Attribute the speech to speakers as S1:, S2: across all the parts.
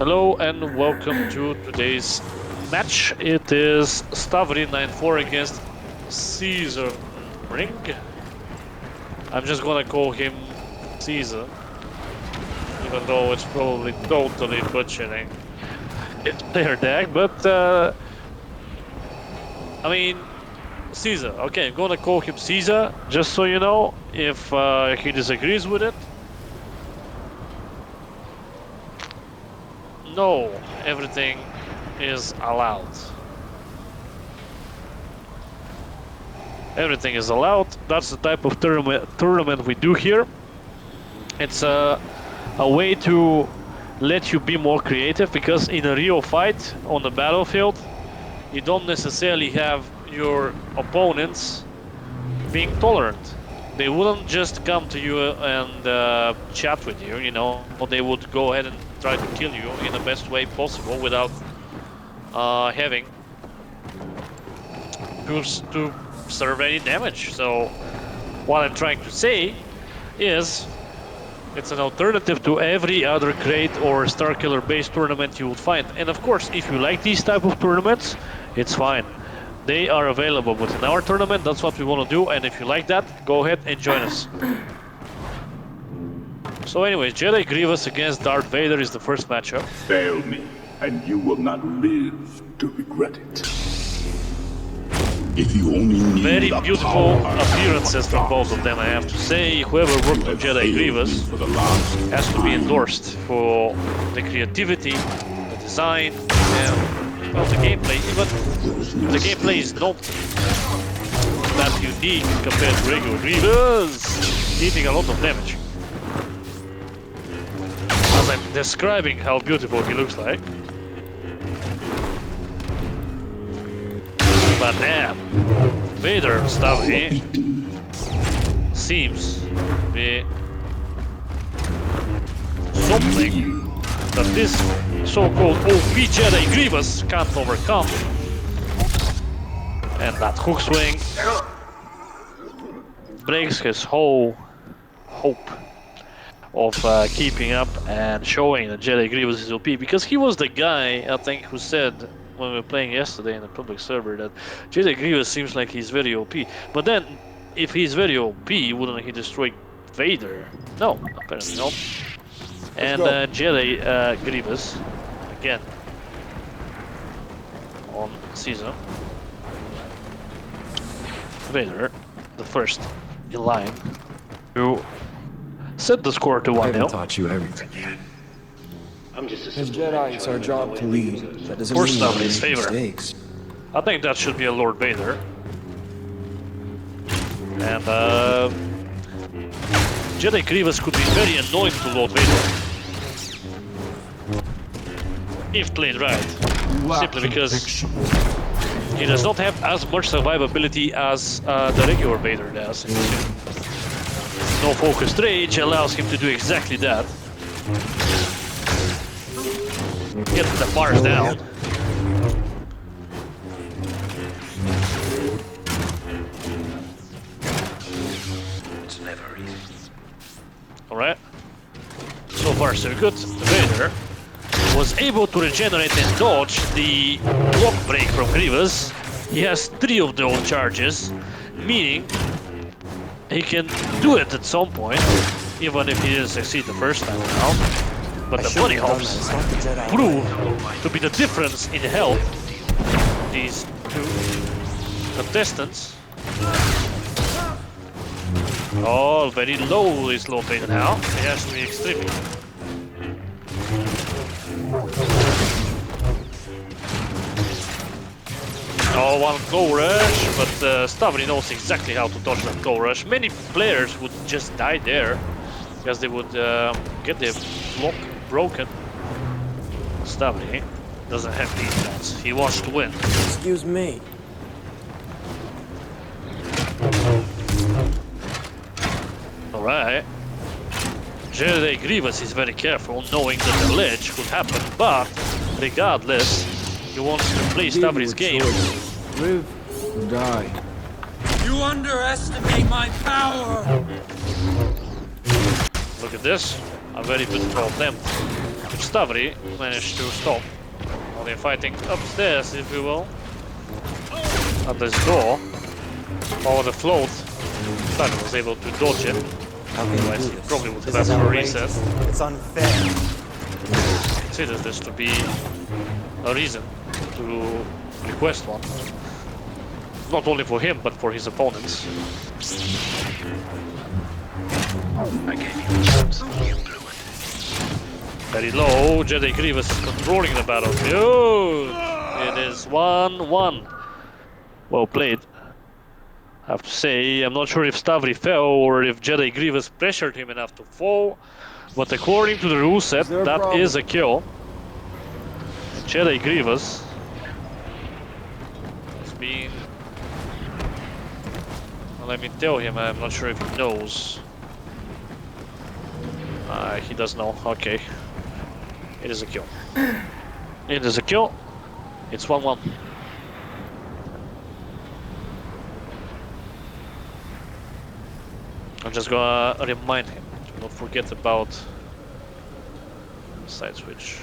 S1: Hello and welcome to today's match. It is Stavri 9-4 against Caesar Ring. I'm just gonna call him Caesar, even though it's probably totally butchering his player deck, but I mean, Caesar. Okay, I'm gonna call him Caesar, just so you know, if he disagrees with it. No, everything is allowed. Everything is allowed. That's the type of tournament we do here. It's a way to let you be more creative, because in a real fight on the battlefield, you don't necessarily have your opponents being tolerant. They wouldn't just come to you and chat with you, you know, but they would go ahead and try to kill you in the best way possible without having to serve any damage. So what I'm trying to say is it's an alternative to every other Great or Star Killer based tournament you would find. And of course, if you like these type of tournaments, it's fine. They are available, but in our tournament, that's what we want to do. And if you like that, go ahead and join us. So anyways, Jedi Grievous against Darth Vader is the first matchup.
S2: Fail me, and you will not live to regret it. If you only need
S1: very beautiful appearances from both of them, I have to say. Whoever worked on Jedi Grievous has to be endorsed for the creativity, the design, and well, the gameplay. Even the gameplay is not that unique compared to regular Grievous, dealing a lot of damage. As I'm describing how beautiful he looks like. But damn, Vader Stavri seems to be something that this so-called OP Jedi Grievous can't overcome. And that hook swing breaks his whole hope of keeping up and showing that Jedi Grievous is OP, because he was the guy, I think, who said when we were playing yesterday in the public server that Jedi Grievous seems like he's very OP. But then, if he's very OP, wouldn't he destroy Vader? No, apparently not. And Jedi Grievous, again, on Caesar. Vader, the first in line, who set the score to 1-0.
S3: I haven't taught you everything yet. As Jedi, it's our job to lead. That doesn't mean we make mistakes.
S1: I think that should be a Lord Vader. And Jedi Grievous could be very annoying to Lord Vader if played right. Simply because he does not have as much survivability as the regular Vader does. No focused rage allows him to do exactly that. Get the bars down. It's never easy. Alright. So far so good. Vader was able to regenerate and dodge the block break from Grievous. He has 3 of those charges, meaning he can do it at some point, even if he didn't succeed the first time around. But the bunny hops prove to be the difference in health. These two contestants. Oh, very low is Lord Vader now. He has to be extremely. Oh, one glow rush, but Stavri knows exactly how to dodge that glow rush. Many players would just die there, because they would get their block broken. Stavri doesn't have defense. He wants to win.
S3: Excuse me.
S1: Alright. Jedi Grievous is very careful, knowing that the ledge could happen, but regardless, he wants to play Stavri's game.
S3: Live or die.
S4: You underestimate my power!
S1: Look at this. A very beautiful attempt Stavri managed to stop. While they're fighting upstairs, if you will. At this door. Over the float. Stavri was able to dodge it. Otherwise, he probably would have to reset.
S5: It's unfair.
S1: Considers this to be a reason to request one. Not only for him, but for his opponents.
S2: I gave you a chance. You blew it.
S1: Very low. Jedi Grievous is controlling the battlefield. It is 1-1. Well played. I have to say, I'm not sure if Stavri fell or if Jedi Grievous pressured him enough to fall. But according to the rule set, that is a kill. And Jedi Grievous has been... Well, let me tell him, I'm not sure if he knows. He does know, okay. It is a kill. It is a kill. It's 1-1. I'm just gonna remind him to not forget about side switch.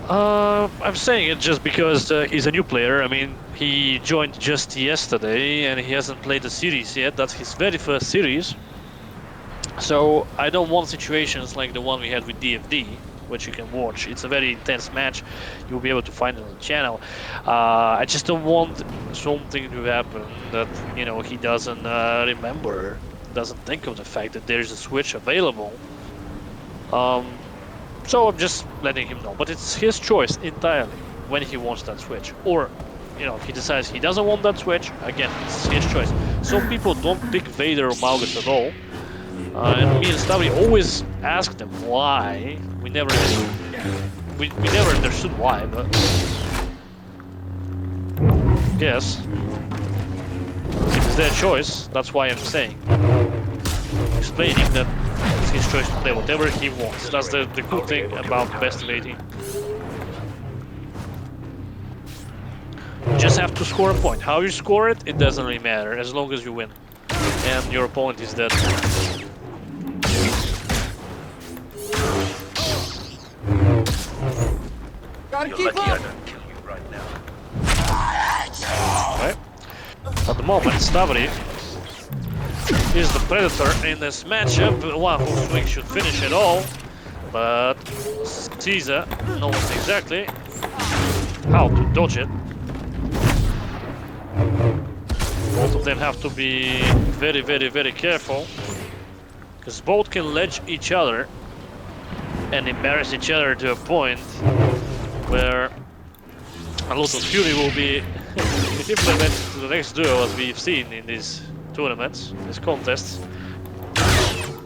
S1: I'm saying it just because he's a new player. I mean, he joined just yesterday and he hasn't played the series yet. That's his very first series. So I don't want situations like the one we had with DFD, which you can watch. It's a very intense match. You'll be able to find it on the channel. I just don't want something to happen that, you know, he doesn't remember, doesn't think of the fact that there's a switch available. So I'm just letting him know, but it's his choice entirely when he wants that switch. Or, you know, if he decides he doesn't want that switch, again, it's his choice. Some people don't pick Vader or Malgus at all. And me and Stavri always ask them why. We never understood why, but yes, it's their choice. That's why I'm saying, explaining that it's his choice to play whatever he wants. That's the good thing about best of 18. You just have to score a point. How you score it, it doesn't really matter as long as you win and your opponent is dead.
S5: Gotta
S2: You're
S5: keep
S2: lucky I
S5: up.
S2: don't kill you right now.
S1: Okay. At the moment, Stavri is the predator in this matchup, the one whose swing should finish it all. But Caesar knows exactly how to dodge it. Both of them have to be very, very, very careful, because both can ledge each other and embarrass each other to a point where a lot of fury will be implemented to the next duel, as we've seen in these tournaments, these contests.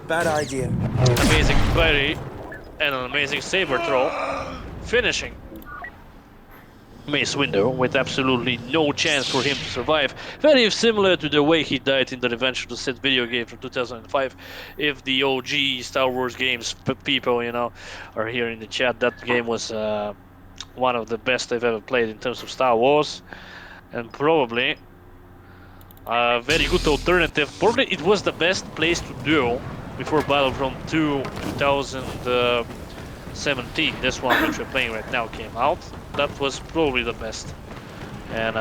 S5: Bad idea.
S1: Amazing parry and an amazing saber throw, finishing Mace Windu with absolutely no chance for him to survive. Very similar to the way he died in the Revenge of the Sith video game from 2005. If the OG Star Wars games people, you know, are here in the chat, that game was one of the best I've ever played in terms of Star Wars, and probably a very good alternative. Probably it was the best place to duel before Battlefront 2 2017. This one which we're playing right now came out. That was probably the best. And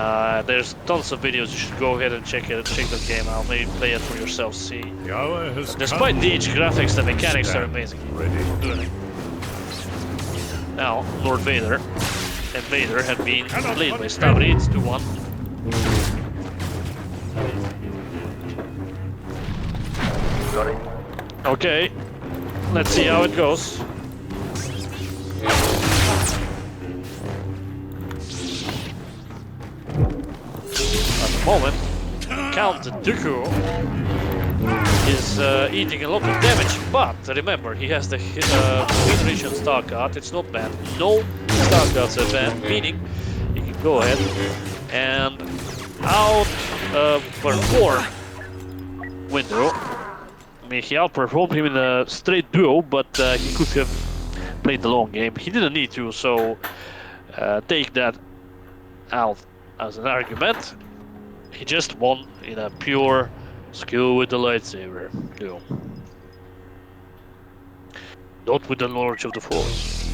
S1: there's tons of videos. You should go ahead and check that game out. Maybe play it for yourself. See. Despite the HD graphics, the mechanics are amazing. Good. Now, Lord Vader and Vader have been played by Stavri. It's 2-1.
S2: Got it.
S1: Okay, let's see how it goes. At the moment, Count Dooku is eating a lot of damage, but remember, he has the Intuition Star Card. It's not bad. No Star Cards are bad, meaning he can go ahead and outperform Windu. I mean, he outperformed him in a straight duel, but he could have played the long game. He didn't need to, so take that out as an argument. He just won in a pure skill with the lightsaber duel. Not with the knowledge of the Force.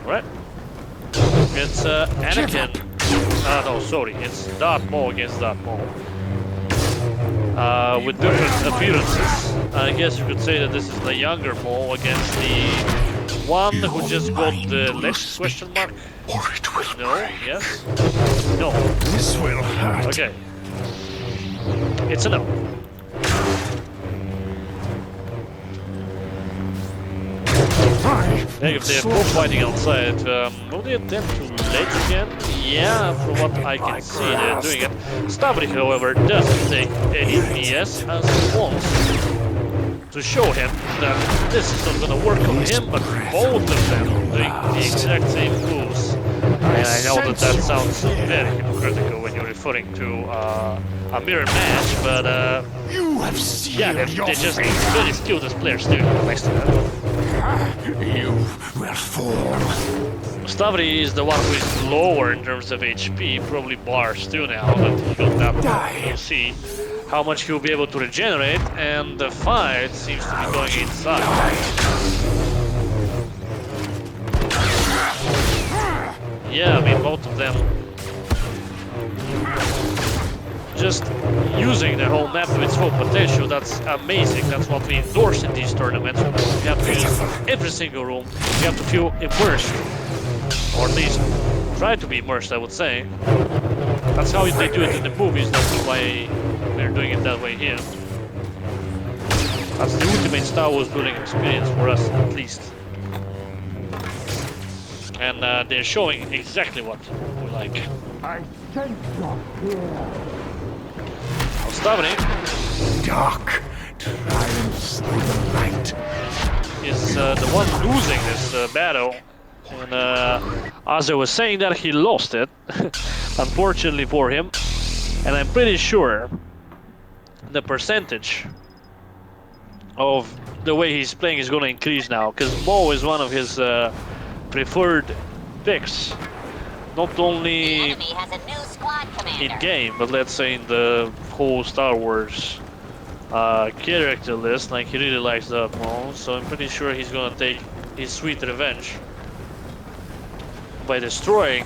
S1: Right? It's Anakin. No, sorry, it's Darth Maul against Darth Maul. With different appearances. I guess you could say that this is the younger Maul against the one who just got the less question mark. No, yes? No.
S2: This will hurt.
S1: Okay. It's a no. If they're both fighting outside, will they attempt to ledge again? Yeah, from what I can see, they're doing it. Stavri, however, doesn't take any BS as he wants to show him that this is not gonna work on him, but both of them doing the exact same moves. And I know that that sounds very hypocritical when you're referring to a mirror match, but yeah, they're just very skilled as players too, next to them.
S2: You will fall.
S1: Stavri is the one who is lower in terms of HP, probably bars too now, but he got that. We'll see how much he'll be able to regenerate, and the fight seems to be going inside. Yeah, I mean, both of them just using the whole map to its full potential. That's amazing. That's what we endorse in these tournaments. You have to use every single room. You have to feel immersed, or at least try to be immersed, I would say. That's how they do it in the movies. That's why we're doing it that way here. That's the ultimate Star Wars building experience for us, at least. And they're showing exactly what we like.
S2: I sense your fear.
S1: Stavri
S2: Dark triumphs through the light.
S1: is the one losing this battle. And as I was saying that, he lost it, unfortunately for him. And I'm pretty sure the percentage of the way he's playing is going to increase now, because Maul is one of his preferred picks, not only in game, but let's say in the whole Star Wars character list. Like, he really likes that Maul, so I'm pretty sure he's going to take his sweet revenge by destroying.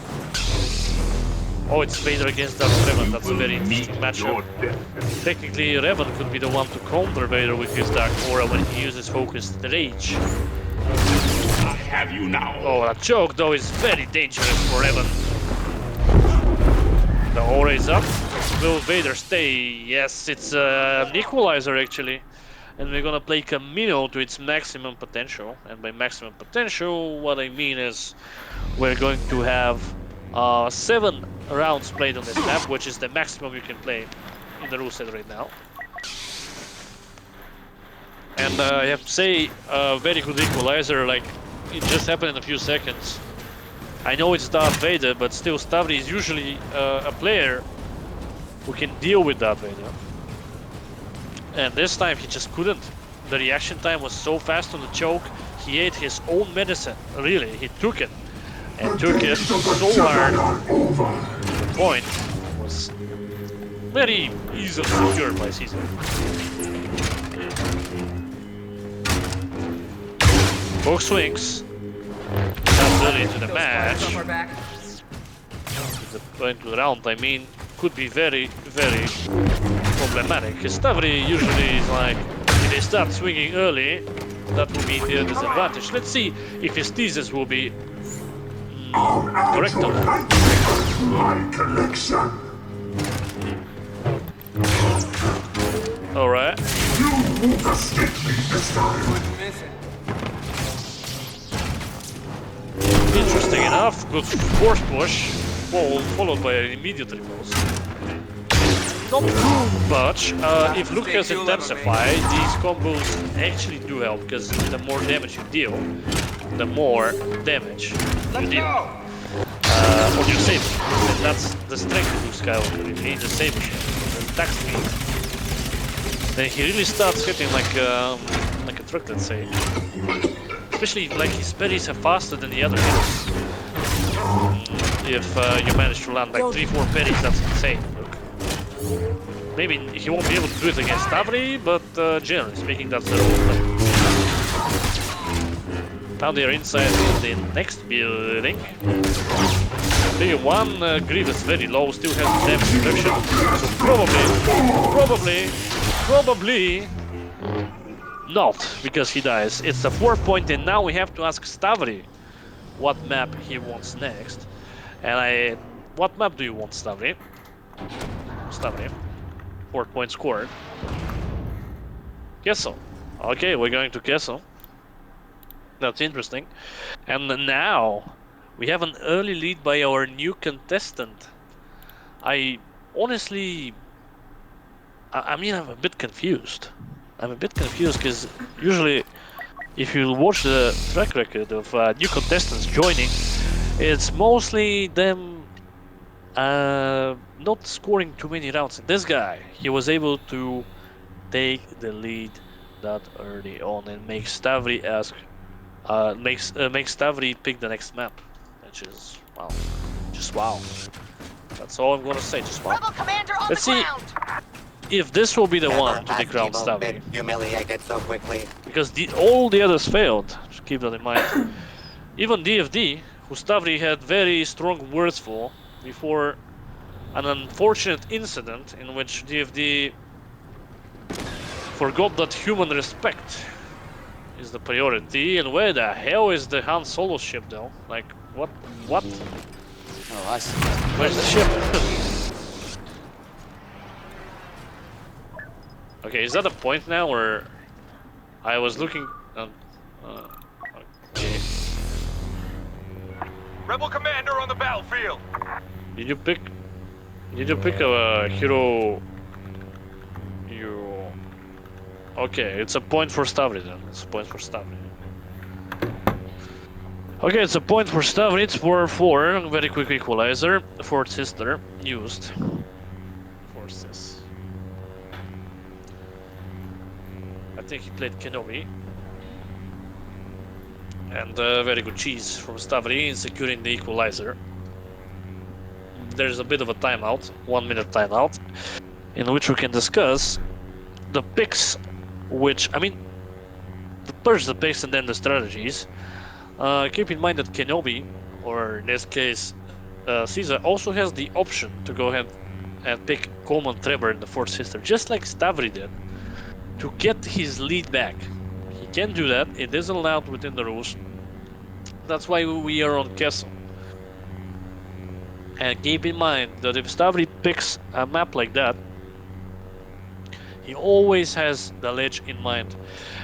S1: Oh, it's Vader against Darth Revan. That's a very interesting matchup. Technically, Revan could be the one to counter Vader with his Dark Aura when he uses Focused Rage.
S2: I have you now.
S1: Oh, that choke, though, is very dangerous for Revan. The Aura is up. Will Vader stay? Yes, it's an equalizer, actually. And we're gonna play Camino to its maximum potential. And by maximum potential, what I mean is we're going to have 7 rounds played on this map, which is the maximum you can play in the rule set right now. And I have to say, very good equalizer. Like, it just happened in a few seconds. I know it's Darth Vader, but still Stavri is usually a player who can deal with Darth Vader. And this time he just couldn't. The reaction time was so fast on the choke, he ate his own medicine. Really, he took it. And took it so hard. The point was very easily secured by Caesar. Both swings. That's early into the match. The point to the round, I mean, could be very, very problematic. Stavri usually is like, if they start swinging early, that will be their disadvantage. Let's see if his thesis will be correct or not.
S2: My collection.
S1: Alright.
S2: You won't escape me this time.
S1: Interesting enough, good force push, followed by an immediate repulse. Not too much. If Luke has intensified, these combos actually do help, because the more damage you deal, the more damage you deal. On your saber. And that's the strength of Luke Skywalker. You need the saber shot, the attack speed. Then he really starts hitting like a truck, let's say. Especially like his parries are faster than the other hitters. If you manage to land like 3-4 parries, that's insane. Look. Maybe he won't be able to do it against Stavri, but generally speaking, that's the rule. Now they are inside the next building. Big one, Grief is very low, still has damage reduction. So probably not, because he dies. It's a 4 point, and now we have to ask Stavri what map he wants next. And what map do you want, Stavri? Stavri. 4 point scored. Kessel. Okay, we're going to Kessel. That's interesting. And now we have an early lead by our new contestant. I honestly, I mean, I'm a bit confused. I'm a bit confused because usually, if you watch the track record of new contestants joining, it's mostly them not scoring too many rounds. And this guy, he was able to take the lead that early on and make Stavri makes Stavri pick the next map, which is wow, just wow. That's all I'm gonna say. Just wow. Let's see if this will be the one to take round Stavri.
S6: Humiliated so quickly.
S1: Because all the others failed. Just keep that in mind. Even DFD, who Stavri had very strong words for before an unfortunate incident in which DFD forgot that human respect is the priority. And where the hell is the Han Solo ship though? Like, what?
S3: Oh, I see.
S1: Where's the ship? Okay, is that a point now, or I was looking? Okay.
S7: Rebel commander on the battlefield.
S1: Did you pick a hero? Okay, it's a point for Stavri then. It's a point for Stavri. Okay, it's a point for Stavri. It's 4-4. Very quick equalizer. Fourth sister used. Forces. I think he played Kenobi. And very good cheese from Stavri in securing the equalizer. There's a bit of a timeout, 1 minute timeout, in which we can discuss the picks, which, I mean, first the picks and then the strategies. Keep in mind that Kenobi, or in this case Caesar, also has the option to go ahead and pick Coleman Trevor in the fourth sister, just like Stavri did, to get his lead back. He can do that, it is allowed within the rules. That's why we are on Kessel. And keep in mind that if Stavri picks a map like that, he always has the ledge in mind.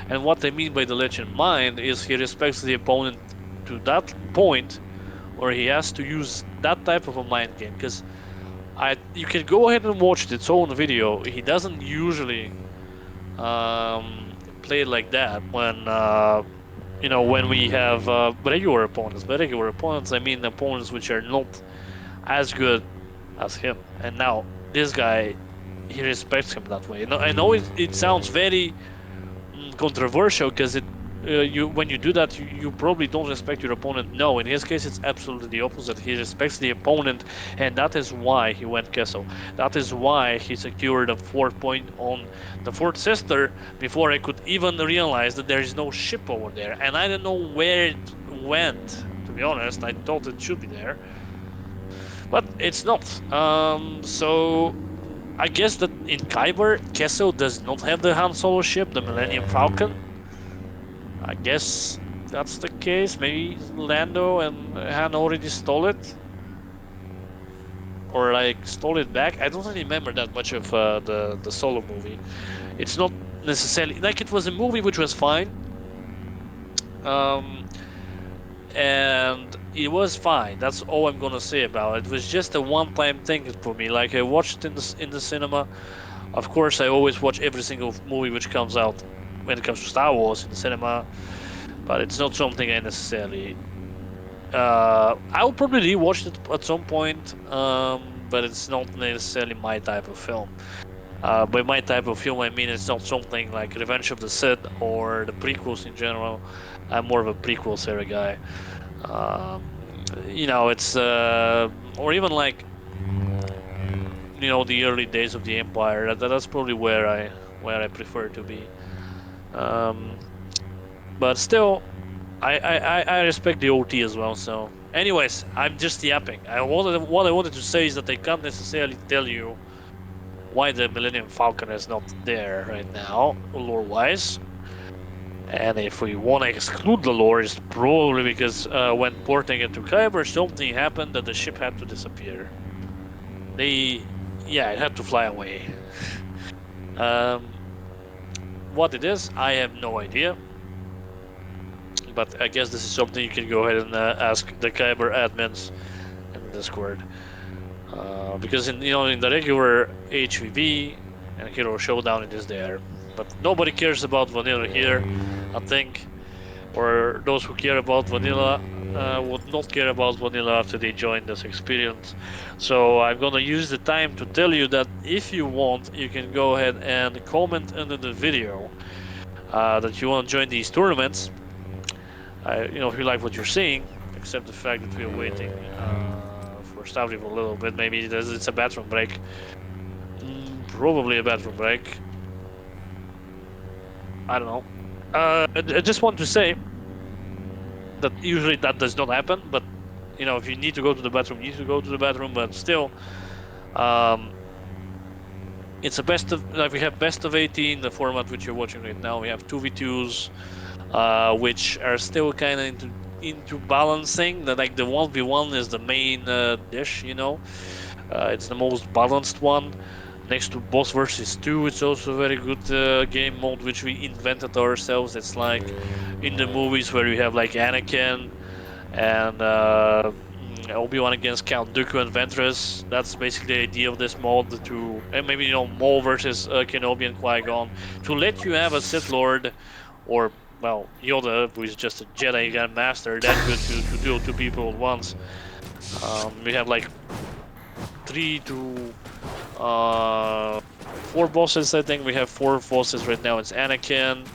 S1: And what I mean by the ledge in mind is he respects the opponent to that point where he has to use that type of a mind game. Because you can go ahead and watch it, it's all on the video. He doesn't usually play like that when when we have regular opponents. By regular opponents, I mean opponents which are not as good as him. And now this guy, he respects him that way. I know it sounds very controversial because when you do that, you probably don't respect your opponent. No, in his case, it's absolutely the opposite. He respects the opponent, and that is why he went Kessel. That is why he secured a 4 point on the fourth sister before I could even realize that there is no ship over there. And I don't know where it went, to be honest. I thought it should be there, but it's not. So I guess that in KYBER, Kessel does not have the Han Solo ship, the Millennium Falcon. I guess that's the case. Maybe Lando and Han already stole it, or like stole it back. I don't remember that much of the Solo movie. It's not necessarily like it was a movie which was fine, and it was fine. That's all I'm gonna say about it. It was just a one-time thing for me. Like I watched it in the cinema. Of course, I always watch every single movie which comes out when it comes to Star Wars in the cinema, but it's not something I necessarily. I'll probably rewatch it at some point, but it's not necessarily my type of film. By my type of film, I mean it's not something like Revenge of the Sith or the prequels in general. I'm more of a prequel era guy. It's or even like you know, the early days of the Empire. That's probably where I prefer to be. But still, I respect the OT as well. So, anyways, I'm just yapping. What I wanted to say is that I can't necessarily tell you why the Millennium Falcon is not there right now, lore-wise. And if we want to exclude the lore, it's probably because when porting it to KYBER, something happened that the ship had to disappear. Yeah, it had to fly away. What it is, I have no idea. But I guess this is something you can go ahead and ask the KYBER admins in Discord. Because in the regular HVV and Hero Showdown it is there. But nobody cares about vanilla here, I think. Or those who care about vanilla would not care about vanilla after they join this experience. So I'm gonna use the time to tell you that if you want, you can go ahead and comment under the video that you want to join these tournaments. If you like what you're seeing, except the fact that we're waiting for Stavri for a little bit. Maybe it's a bathroom break. Probably a bathroom break. I don't know. I just want to say that usually that does not happen, but if you need to go to the bathroom, you need to go to the bathroom. But still, it's a we have best of 18, the format which you're watching right now. We have 2v2s, which are still kind of into balancing. Like the 1v1 is the main dish, it's the most balanced one. Next to boss versus 2, it's also a very good game mode which we invented ourselves. It's like in the movies where you have like Anakin and Obi-Wan against Count Dooku and Ventress. That's basically the idea of this mode, and maybe Maul versus Kenobi and Qui-Gon, to let you have a Sith Lord, or well, Yoda, who is just a Jedi Grand Master, that good to duel 2 people at once. We have like 3 to 4 bosses, I think. We have 4 bosses right now. It's Anakin.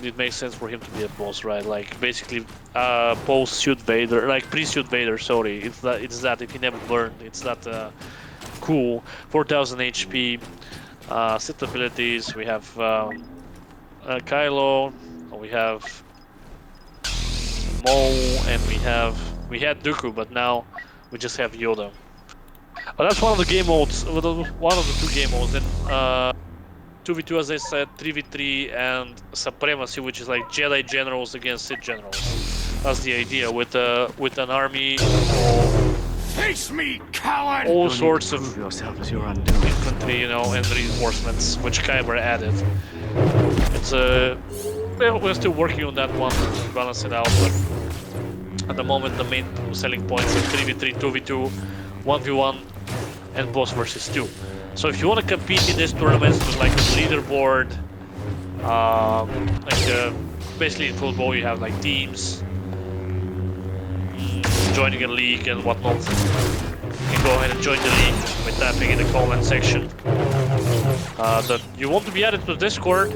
S1: It makes sense for him to be a boss, right? Like basically post-suit Vader, like pre-suit Vader, sorry. It's that if you never learned, it's that cool. 4000 HP, Sith abilities. We have Kylo, we have Maul, and we had Dooku, but now we just have Yoda. But that's one of the game modes, one of the 2 game modes. Then 2v2, as I said, 3v3, and Supremacy, which is like Jedi generals against Sith generals. That's the idea, with an army of
S2: Face me, coward!
S1: all sorts of infantry, and reinforcements, which KYBER added. It's we're still working on that one to balance it out, but at the moment the main selling points are 3v3, 2v2, 1v1, and boss versus 2. So if you want to compete in these tournaments with like a leaderboard, basically in football you have like teams, joining a league and whatnot. You can go ahead and join the league by tapping in the comment section that you want to be added to Discord.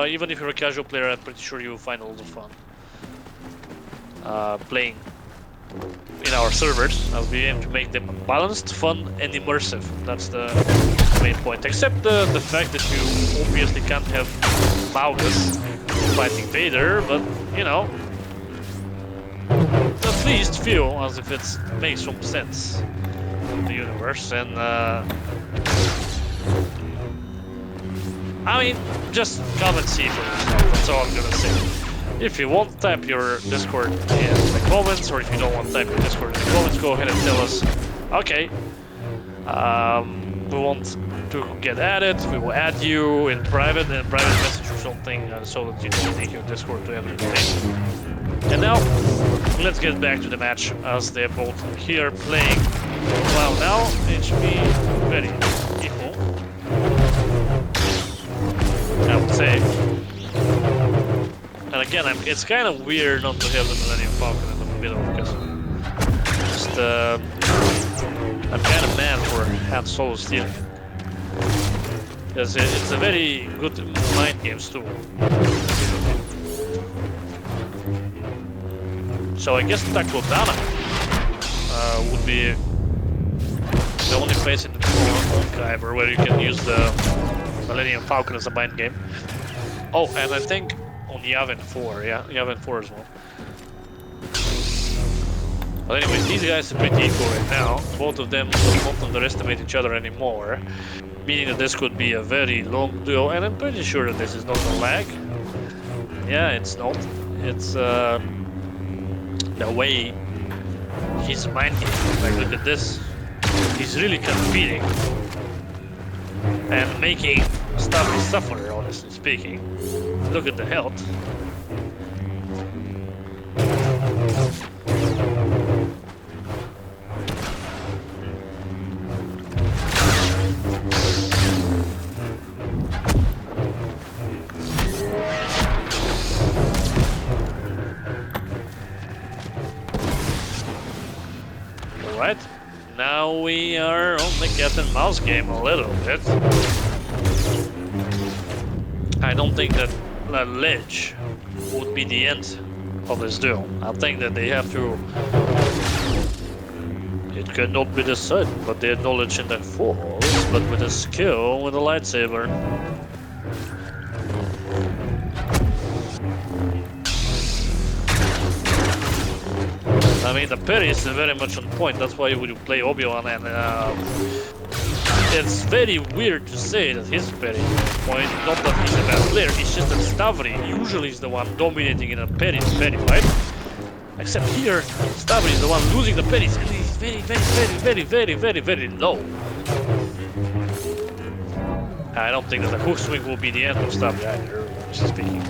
S1: Even if you're a casual player, I'm pretty sure you will find a lot of fun playing in our servers, as we aim to make them balanced, fun, and immersive. That's the main point. Except the fact that you obviously can't have Malgus fighting Vader, but at least feel as if it makes some sense in the universe. And I mean, just come and see for yourself. That's all I'm gonna say. If you want, type your Discord in the comments, or if you don't want to type your Discord in the comments, go ahead and tell us, okay, we want to get added, we will add you in private message or something, so that you don't take your Discord to everything. And now, let's get back to the match, as they're both here playing. Well, now, HP very equal, I would say. And again, it's kind of weird not to have the Millennium Falcon in the middle, because I'm kind of mad for Han Solo stealing it. Because it's a very good mind games tool. So I guess Takodana would be the only place in the KYBER where you can use the Millennium Falcon as a mind game. Oh, and I think on Yavin 4, yeah, Yavin 4 as well. But anyways, these guys are pretty equal right now. Both of them don't underestimate each other anymore, meaning that this could be a very long duel, and I'm pretty sure that this is not a lag. Yeah, it's not. It's the way he's mind game. Like, look at this. He's really competing and making Stavri suffer, honestly speaking. Look at the health. Alright, now we are on the cat and mouse game a little bit. I don't think that a ledge would be the end of this duel. I think that they have to... It cannot be decided, but their knowledge in the force, but with a skill with a lightsaber. I mean, the parry is very much on point. That's why you would play Obi-Wan, and it's very weird to say that his parry is on point. Not that he's a bad player, it's just that Stavri usually is the one dominating in a parry fight. Except here, Stavri is the one losing the parries, and he's very low. I don't think that the hook swing will be the end of Stavri either, honestly speaking.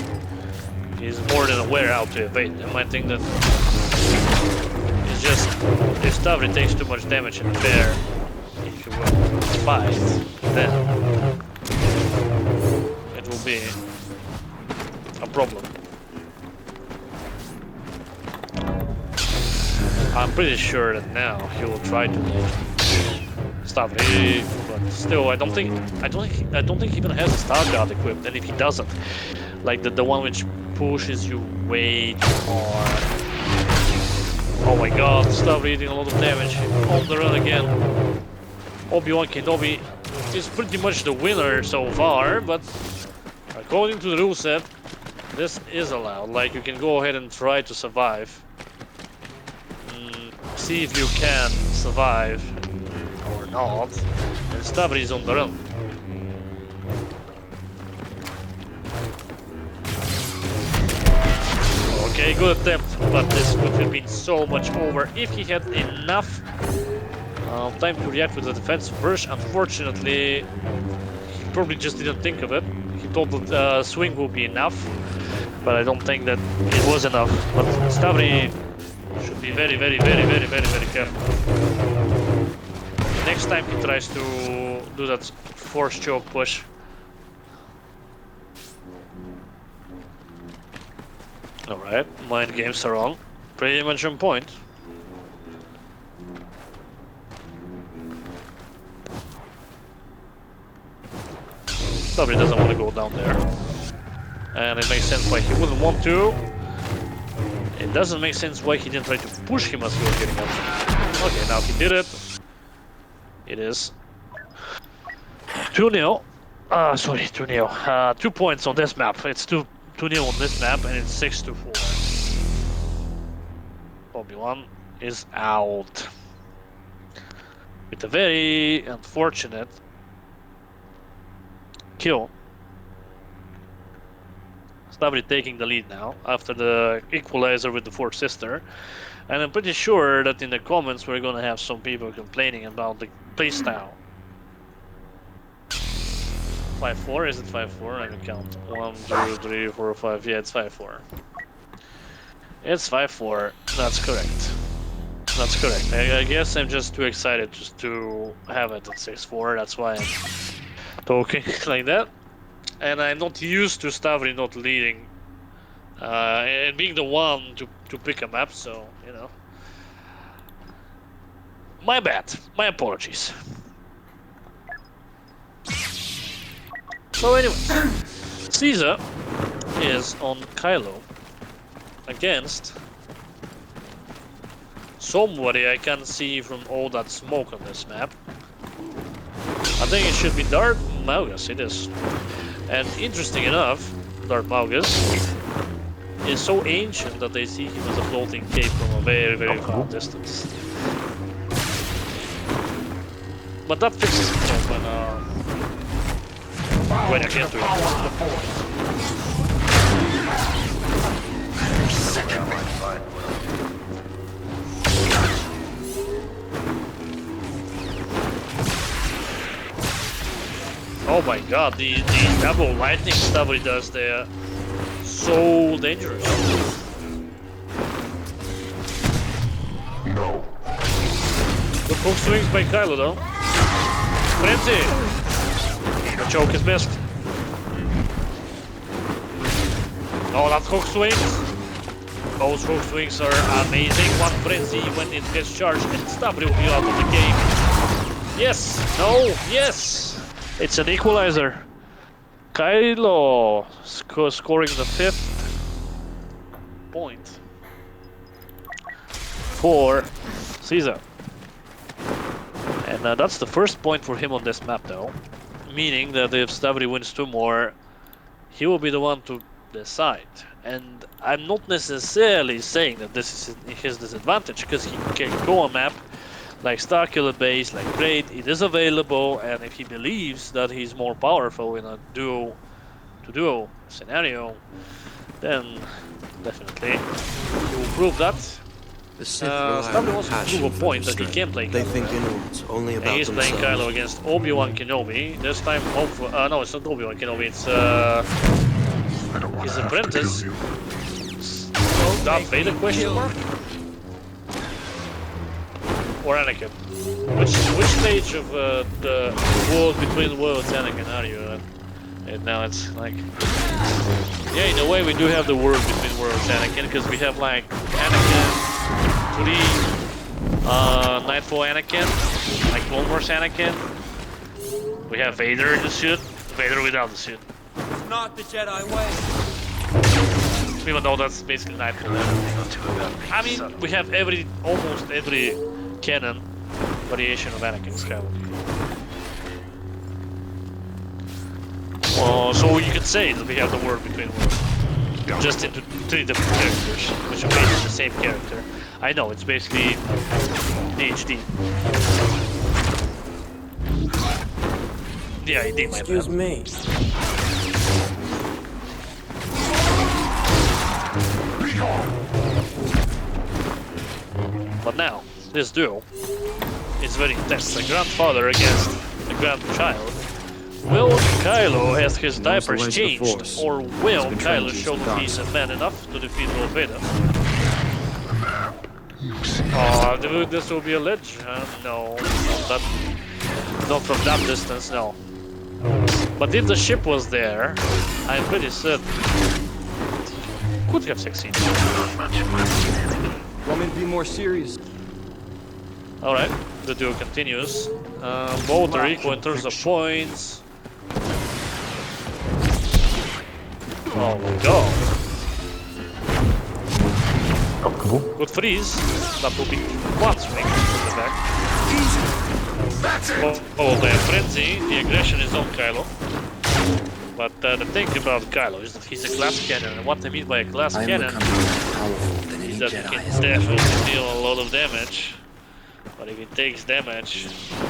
S1: He's more than aware how to evade. I might think that it's just if Stavri takes too much damage in the bear, he can win the fight, then it will be a problem. I'm pretty sure that now he will try to Stavri, but still, I don't think he even has a star guard equipped. And if he doesn't, like the one which pushes you way too hard. Oh my God, Stavri eating a lot of damage on the run again. Obi-Wan Kenobi is pretty much the winner so far, but according to the rule set, this is allowed. Like, you can go ahead and try to survive. See if you can survive or not. And Stavri is on the run. Okay, good attempt, but this would have been so much over if he had enough time to react with the defensive burst. Unfortunately, he probably just didn't think of it. He thought that swing would be enough, but I don't think that it was enough. But Stavri should be very careful. Next time he tries to do that force choke push. Alright, mind games are on. Pretty much on point. Stavri doesn't want to go down there. And it makes sense why he wouldn't want to. It doesn't make sense why he didn't try to push him as he was getting up. Okay, now he did it. It is 2-0. Sorry, 2-0. 2 points on this map. It's 2-0 on this map, and it's 6-4. Obi-Wan is out. With a very unfortunate kill. Stavri taking the lead now after the equalizer with the fourth sister, and I'm pretty sure that in the comments we're gonna have some people complaining about the playstyle. 5-4, is it 5-4? I can count. 1, 2, 3, 4, 5. Yeah, it's 5-4. It's 5-4. That's correct. That's correct. I guess I'm just too excited just to have it at 6-4. That's why I'm talking like that. And I'm not used to Stavri not leading and being the one to pick a map, so, you know. My bad. My apologies. So anyway, Caesar is on Kylo against somebody I can see from all that smoke on this map. I think it should be Darth Maugus, it is. And interesting enough, Darth Maugus is so ancient that they see him as a floating cape from a very, very far distance. But that fixes itself when you get to it. Oh my god, the double lightning Stavri does there. So dangerous. Good hook swings by Kylo though. Frenzy! The choke is missed. Oh, that hook swings. Those hook swings are amazing. One frenzy when it gets charged and Stavri will be out of the game. Yes! No! Yes! It's an equalizer. Kylo scoring the 5th point for Caesar. And that's the first point for him on this map though. Meaning that if Stavri wins 2 more, he will be the one to decide. And I'm not necessarily saying that this is his disadvantage, because he can go on map like Starkiller base, like Great, it is available, and if he believes that he's more powerful in a duo scenario, then definitely he will prove that.
S3: The Sith rely
S1: Stavri
S3: on
S1: wants to
S3: passion
S1: prove a
S3: for
S1: point that he
S3: strength.
S1: can play Kylo.
S3: They think inwards only about
S1: And he's playing
S3: themselves.
S1: Kylo against Obi-Wan Kenobi. This time, no, it's not Obi-Wan Kenobi, it's his apprentice. Darth Vader question mark? Or Anakin? Which stage of the world between worlds Anakin are you at? And now it's like... Yeah, in a way we do have the world between worlds Anakin, because we have like Anakin 3, Nightfall Anakin, like Clone Wars Anakin. We have Vader in the suit, Vader without the suit.
S4: It's not the Jedi way.
S1: Even though that's basically Nightfall. I mean, we have almost every canon variation of Anakin Skywalker. So you could say that we have the world between worlds, just into 3 different characters, which are basically the same character. I know, it's basically HD. Yeah, indeed, my
S5: Excuse
S1: bad.
S5: me.
S1: But now, this duel is very intense. The grandfather against the grandchild. Will Kylo has his diapers changed, or will Kylo show that he's a man enough to defeat Lord Vader? Oh, this will be a ledge? No, not from that distance, no. But if the ship was there, I'm pretty certain could have succeeded.
S5: Want me to be more serious?
S1: Alright, the duel continues. Both are equal in terms of points. Oh my god. Good freeze. That will be 1 swing from the back. Oh, the frenzy. The aggression is on Kylo. But the thing about Kylo is that he's a glass cannon. And what I mean by a glass cannon is that he can definitely deal a lot of damage. But if he takes damage,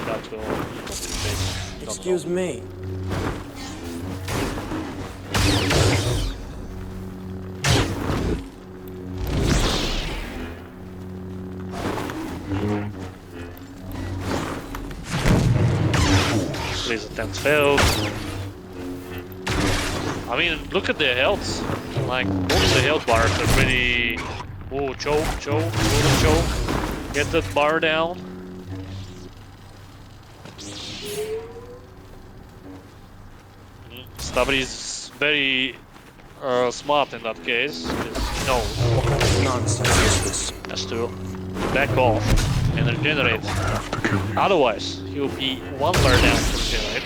S1: that will compensate.
S5: Excuse me.
S1: Please attempt failed. I mean, look at their health. Like, both of the health bars are pretty... Oh, choke. Get that bar down. Stavri is very smart in that case. He knows.
S5: Nonsense.
S1: Has to back off and regenerate. Otherwise, he will be 1 bar down to regenerate.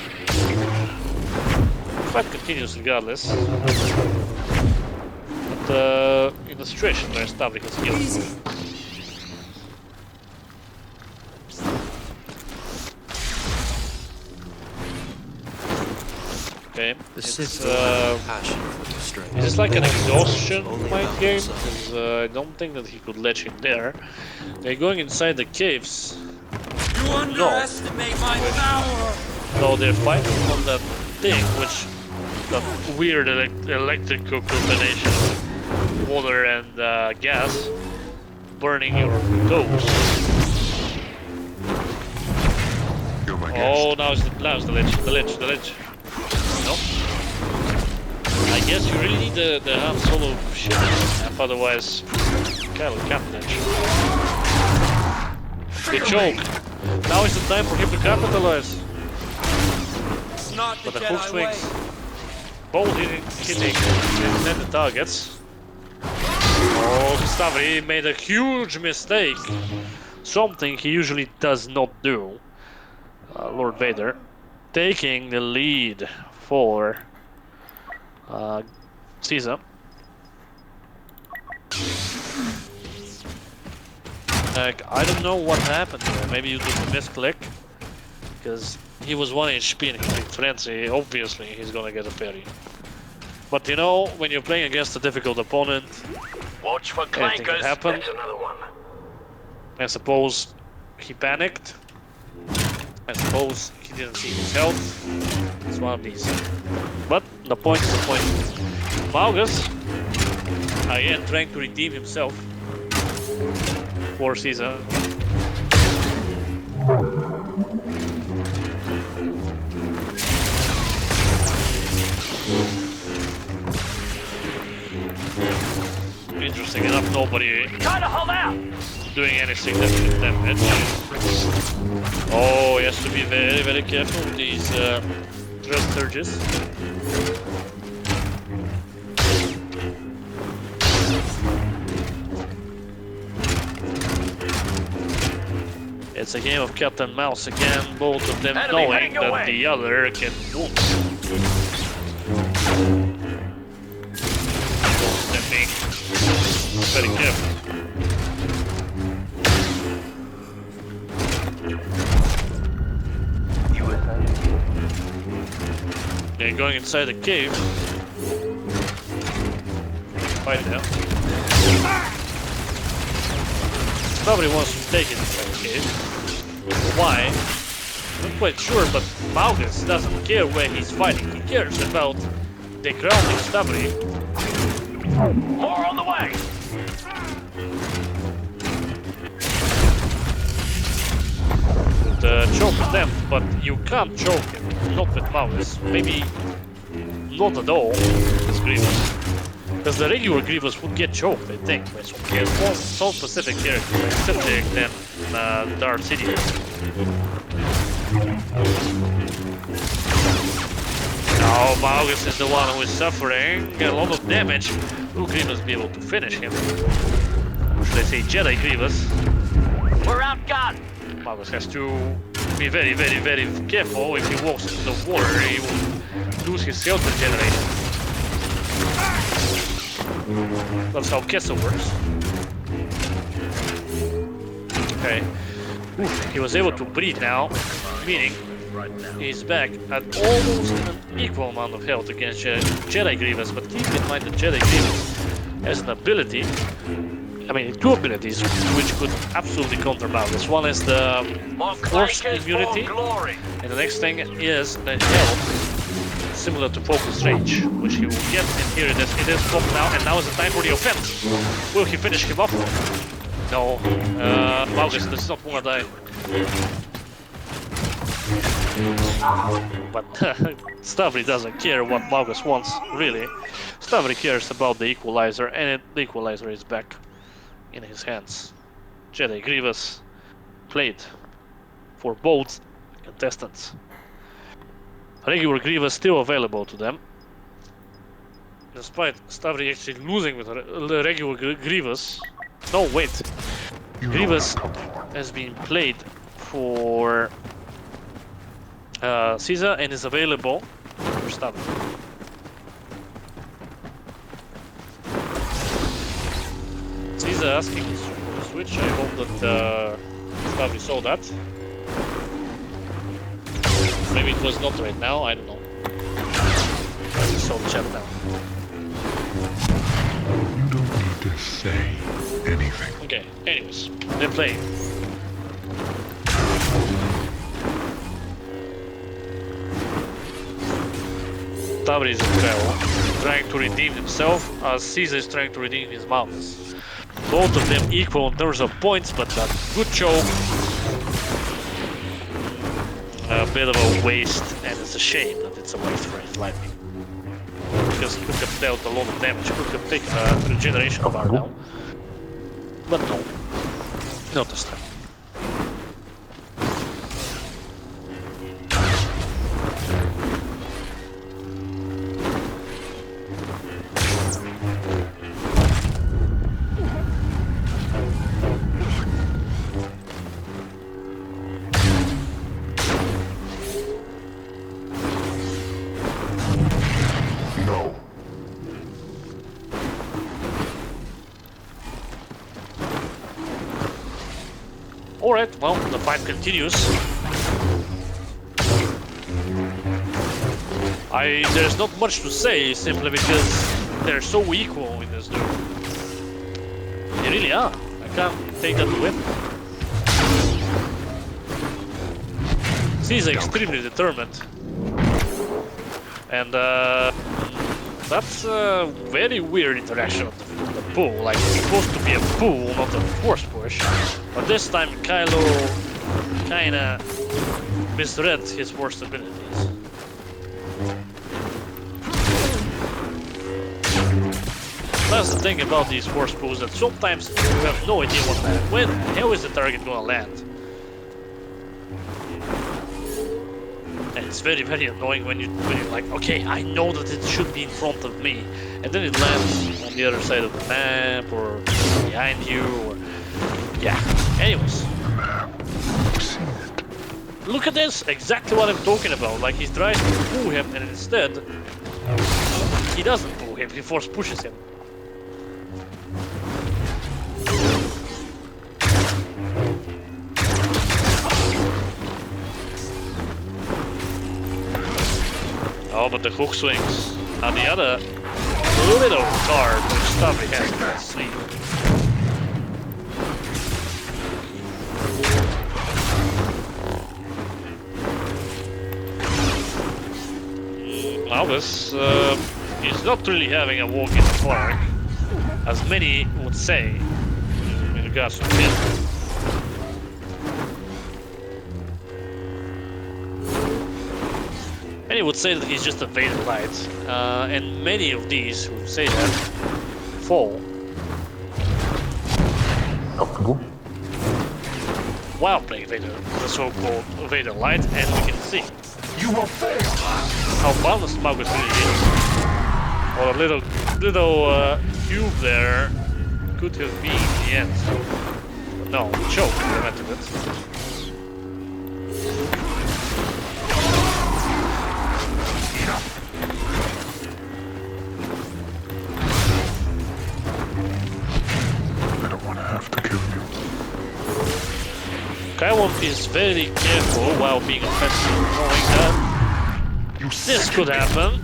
S1: The fight continues regardless. But in a situation where Stavri has healed. Okay,
S5: The
S1: it's
S5: Sith don't have passion for constraint.
S1: is this like an exhaustion
S5: Only
S1: mind
S5: about
S1: game?
S5: themselves.
S1: Because I don't think that he could latch in there. They're going inside the caves.
S4: You underestimate my power!
S1: No, they're fighting on that thing, which that weird electrical combination of water and gas burning your toes. Oh, now it's the ledge. No. I guess you really need the Han Solo ship, otherwise, kind of captain. They choke. Now is the time for him to capitalize.
S4: It's not the
S1: But the hook
S4: Jedi way.
S1: swings. Both hitting intended targets. Oh, Stavri made a huge mistake. Something he usually does not do. Lord Vader taking the lead for Caesar. I don't know what happened there. Maybe you did a misclick. Because he was 1 HP and he clicked frenzy. Obviously, he's gonna get a parry. But you know, when you're playing against a difficult opponent,
S7: Watch for
S1: anything can
S7: clankers.
S1: happen.
S7: There's another one.
S1: I suppose he panicked. I suppose he didn't see his health. It's one of these. But the point is the point. Malgus, again, trying to redeem himself for Caesar. Interesting enough, nobody doing any significant damage. Oh, he has to be very, very careful with these thrust surges. It's a game of cat and mouse again, both of them knowing that the other can wound. Stepping very careful. They're going inside the cave. Fight now. Nobody wants to take it inside the cave. Why? Not quite sure, but Malgus doesn't care where he's fighting. He cares about the grounding Stavri.
S7: More on the way.
S1: Choke them, but you can't choke him. Not with Malgus. Maybe not at all with Grievous. Because the regular Grievous would get choked, I think, by some specific character, specific than Darth Sidious. Now Malgus is the one who is suffering a lot of damage. Will Grievous be able to finish him? Or should I say Jedi Grievous?
S7: We're outgunned.
S1: Malgus has to be very, very, very careful. If he walks into the water, he will lose his health regeneration. That's how Kessel works. Okay. Oof, he was able to breathe now, meaning he's back at almost an equal amount of health against Jedi Grievous, but keep in mind that Jedi Grievous has an ability, I mean two abilities, which could absolutely counter Malgus. One is the Force immunity, and the next thing is the health similar to Focus Rage, which he will get, and here it is stopped now, and now is the time for the offense. Will he finish him off? No, Malgus does not want to die. But Stavri doesn't care what Malgus wants, really. Stavri cares about the Equalizer, and the Equalizer is back in his hands. Jedi Grievous played for both contestants. Regular Grievous still available to them. Despite Stavri actually losing with the regular Grievous. No, wait. Grievous has been played for Caesar and is available for Stavri. Caesar asking for the switch. I hope that Stavri saw that. Maybe it was not right now, I don't know. saw the chat now.
S2: You don't need to say anything.
S1: Okay, anyways, they're playing. Stavri is in trouble, trying to redeem himself, as Caesar is trying to redeem his mountains. Both of them equal in terms of points, but a good choke. A bit of a waste, and it's a shame that it's a waste for his lightning. Because he could have dealt a lot of damage, could have taken a regeneration bar now. But no, not this time. Alright, well, the fight continues. There's not much to say, simply because they're so equal in this duel. They really are. I can't take that away. He's extremely determined. And that's a very weird interaction of the pull. Like, it's supposed to be a pull, not a force push. But this time Kylo kinda misread his force abilities. That's the thing about these force pulls, that sometimes you have no idea when the hell is the target gonna land. And it's very, very annoying when you're like, okay, I know that it should be in front of me, and then it lands on the other side of the map, or behind you, or... yeah. Anyways. Look at this! Exactly what I'm talking about. Like, he tries to pull him, and instead... he doesn't pull him, he force pushes him. Oh, but the hook swings on the other little card which Stavri has in his sleeve. Malgus is not really having a walk in the park, as many would say in regards to him. Many would say that he's just a Vader Light, and many of these who say that fall while playing Vader, the so-called Vader Light, and we can see how balanced Malgus really is. Or a little cube there could have been the end. But no, choke prevented it. Kylon is very careful while being offensive, knowing that this could happen.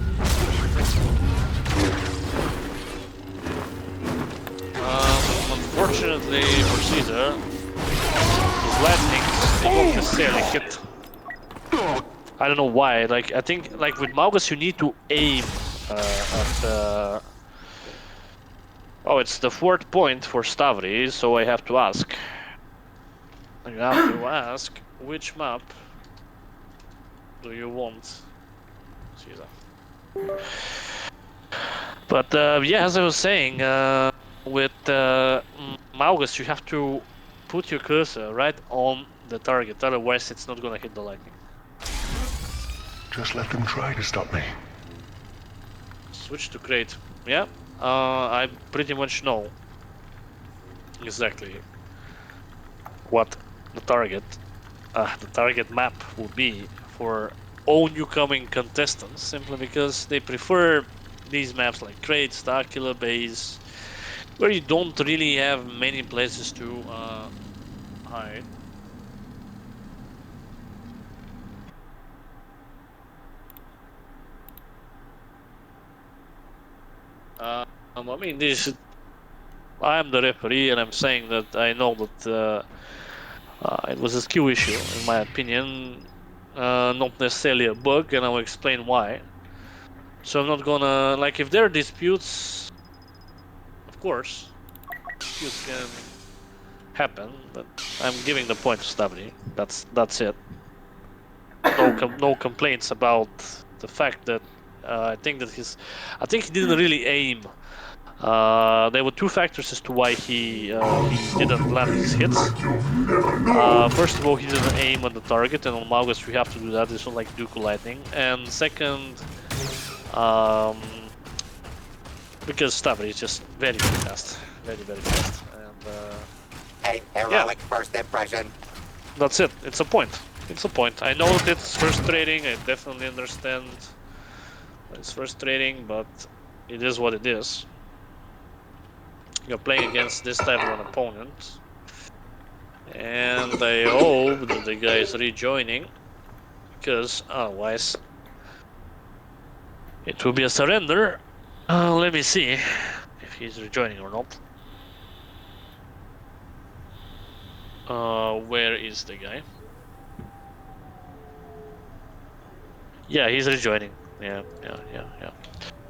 S1: Unfortunately for Caesar, his lightnings they won't necessarily hit. I don't know why. Like, I think like with Malgus you need to aim at the... oh, it's the 4th point for Stavri, so I have to ask. You have to ask, which map do you want, Caesar? But yeah, as I was saying, with Malgus you have to put your cursor right on the target, otherwise it's not gonna hit the lightning.
S2: Just let them try to stop me.
S1: Switch to crate. Yeah, I pretty much know exactly what the target map will be for all newcoming contestants, simply because they prefer these maps like Crate, Starkiller Base, where you don't really have many places to hide. I mean, I'm the referee, and I'm saying that I know that it was a skill issue, in my opinion, not necessarily a bug, and I'll explain why. So I'm not gonna like if there are disputes. Of course, disputes can happen, but I'm giving the point to Stavri. That's it. No complaints about the fact that I think he didn't really aim. There were two factors as to why he didn't land his hits. First of all, he didn't aim on the target, and on Malgus we have to do that. It's not like Dooku Lightning. And second, because Stavri is just very fast, very fast, and
S6: Hey, heroic first impression.
S1: that's it. It's a point. It's a point. I know that it's frustrating. I definitely understand. It's frustrating, but it is what it is. You're playing against this type of an opponent, and I hope that the guy is rejoining, because otherwise it will be a surrender. Let me see if he's rejoining or not. Where is the guy? Yeah, he's rejoining. Yeah.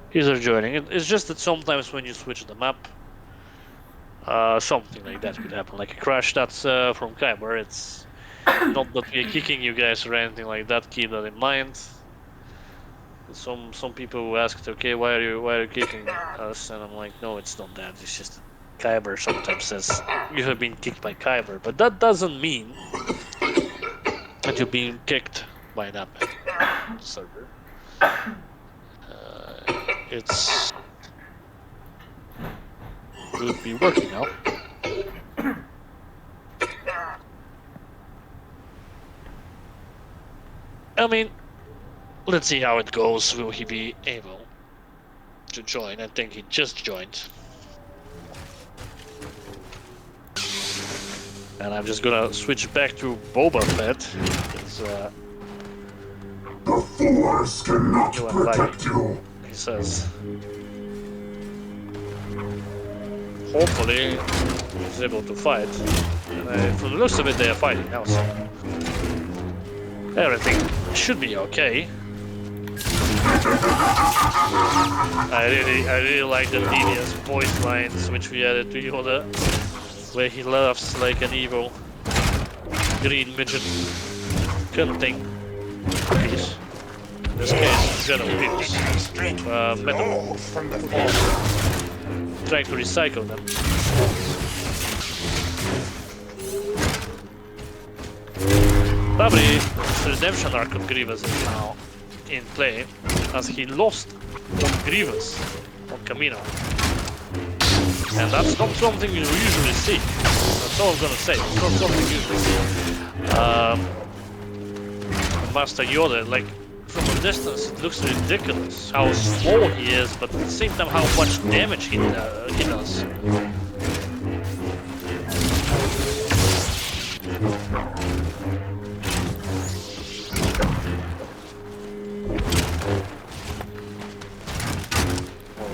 S1: He's rejoining. It's just that sometimes when you switch the map, something like that could happen, like a crash. That's from KYBER. It's not that we're kicking you guys or anything like that. Keep that in mind. Some people who asked, okay, why are you kicking us? And I'm like, no, it's not that. It's just KYBER sometimes says you have been kicked by KYBER, but that doesn't mean that you're being kicked by that server. It's would be working now. I mean, let's see how it goes. Will he be able to join? I think he just joined. And I'm just gonna switch back to Boba Fett.
S2: The Force cannot protect you.
S1: He says. Hopefully, he's able to fight. From the looks of it, they are fighting now, so everything should be okay. I really like the devious voice lines which we added to Yoda, where he laughs like an evil green midget cunting cookies. In this case, General Pierce. Metal cookies. Trying to recycle them. Stavri's redemption arc of Grievous is now in play, as he lost on Grievous on Camino. And that's not something you usually see. That's all I'm gonna say. It's not something you usually see. Master Yoda, like, from a distance, it looks ridiculous how small he is, but at the same time how much damage he does.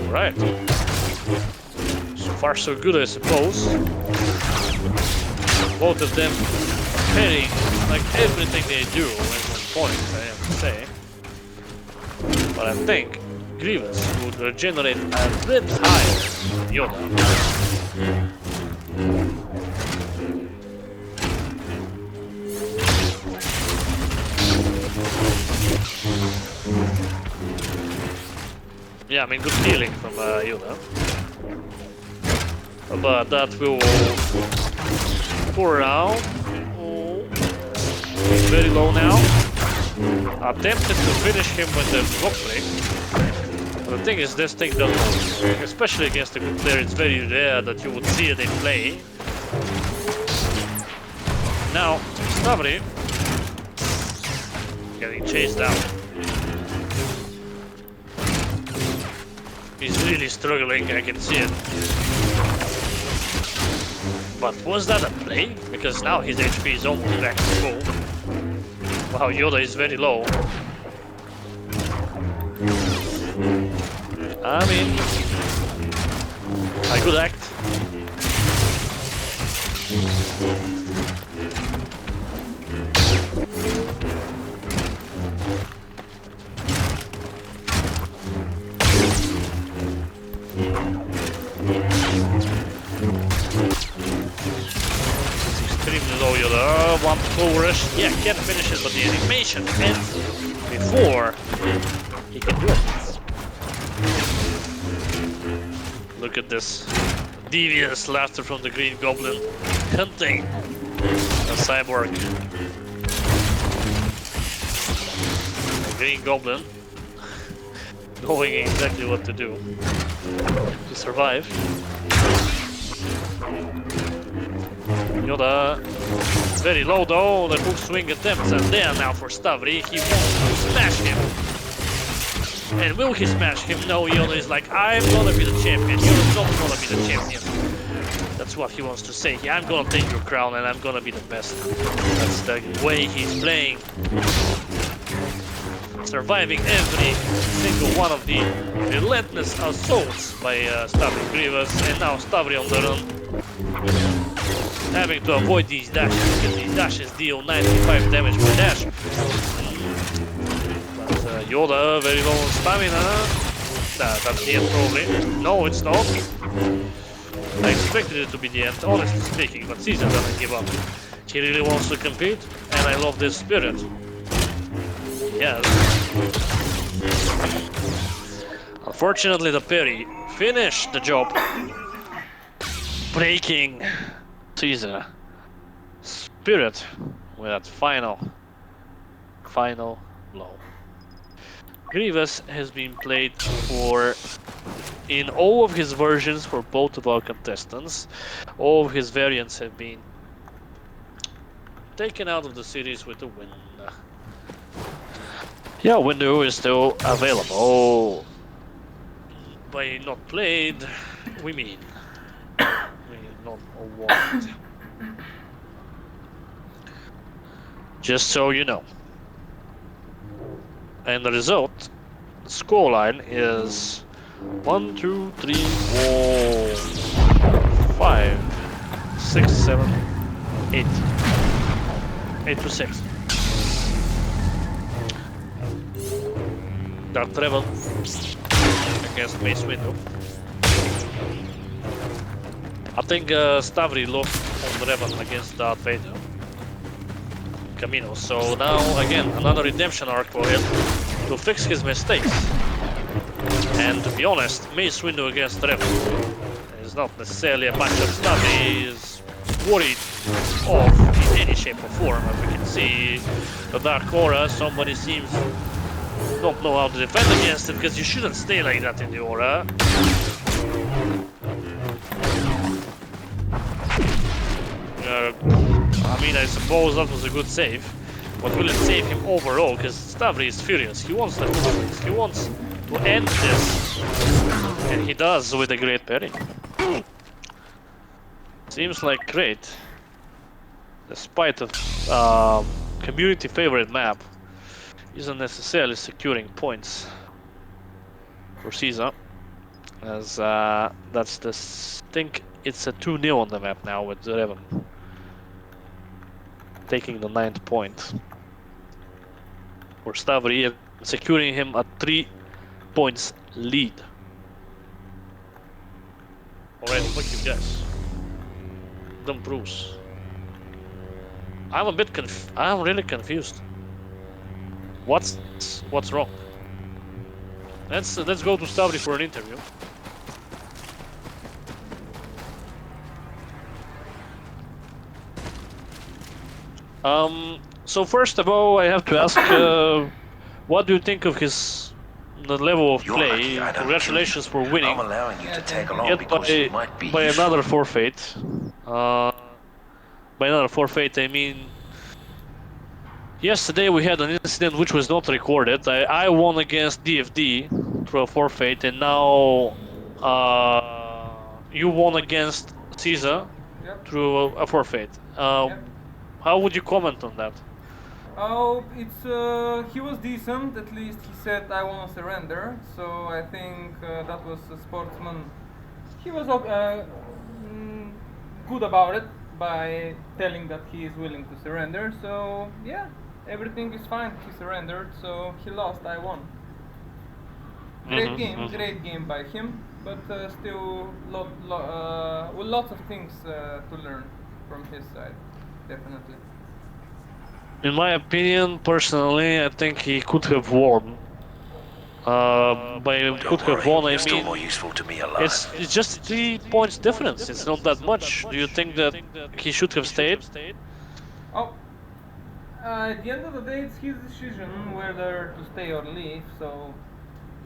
S1: Alright. So far so good, I suppose. Both of them parrying like everything they do at one point, I have to say. But I think Grievous would regenerate a bit higher than Yoda. Yeah, I mean, good healing from Yoda. But that will pour around. Oh. He's very low now. Attempted to finish him with the block break. But the thing is, this thing doesn't work. Especially against a good player, it's very rare that you would see it in play. Now, Stavri getting chased down. He's really struggling, I can see it. But was that a play? Because now his HP is almost back to full. Wow, Yoda is very low. I mean, A good act. Extremely low Yoda. One full rush. Yeah, can finish it, but the animation ends before he can do it. Look at this devious laughter from the Green Goblin hunting a cyborg. The Green Goblin knowing exactly what to do to survive. Yoda very low though, the hook swing attempts are there now for Stavri. He wants to smash him. And will he smash him? No, Yoda is like, I'm gonna be the champion, you're not gonna be the champion. That's what he wants to say. I'm gonna take your crown and I'm gonna be the best. That's the way he's playing. Surviving every single one of the relentless assaults by Stavri Grievous, and now Stavri on the run. Having to avoid these dashes, because these dashes deal 95 damage per dash. But Yoda, very low on stamina. That's the end probably. No, it's not. I expected it to be the end, honestly speaking, but Caesar doesn't give up. He really wants to compete, and I love this spirit. Yes. Unfortunately, the parry finished the job, breaking Caesar spirit with that final blow. Grievous has been played in all of his versions for both of our contestants. All of his variants have been taken out of the series with a win. Yeah, window is still available. By not played, we mean not awarded. Just so you know. And the result, the scoreline is 1, 2, 3, 4, 5, 6, 7, 8. 8 to 6. Dark Travel against Mace Windu. I think Stavri lost on the Revan against Darth Vader. Camino. So now again another redemption arc for him to fix his mistakes. And to be honest, Mace Windu against Revan is not necessarily a matchup Stavri is worried of in any shape or form. As we can see, the Dark Aura, somebody seems don't know how to defend against it, because you shouldn't stay like that in the aura. I mean, I suppose that was a good save, but will it save him overall? Because Stavri is furious. He wants the conflict. He wants to end this, and he does with a great parry. Seems like great, despite of community favorite map, isn't necessarily securing points for Caesar, as that's the think it's a 2-0 on the map now with Revan taking the 9th point for Stavri and securing him a 3 points lead. Alright, what you guess? Dumb Bruce. I'm really confused. What's wrong? Let's go to Stavri for an interview. So first of all, I have to ask, what do you think of the level of play? Congratulations for winning.
S8: I'm allowing you to tag along
S1: Yet
S8: because you might be
S1: by
S8: useful.
S1: another forfeit. By another forfeit, I mean, yesterday we had an incident which was not recorded. I won against DFD through a forfeit, and now you won against Caesar through a forfeit. How would you comment on that?
S9: Oh, he was decent. At least he said I won't surrender. So I think that was a he was good about it by telling that he is willing to surrender. So yeah, everything is fine. He surrendered, so he lost. I won. Great game by him, but still with lots of things to learn from his side, definitely.
S1: In my opinion, personally, I think he could have won. By could have won, I
S8: Still
S1: mean,
S8: more useful to me alive.
S1: it's just 3 points difference. It's not that much. Do you think that he should have stayed?
S9: Oh, at the end of the day, it's his decision whether to stay or leave. So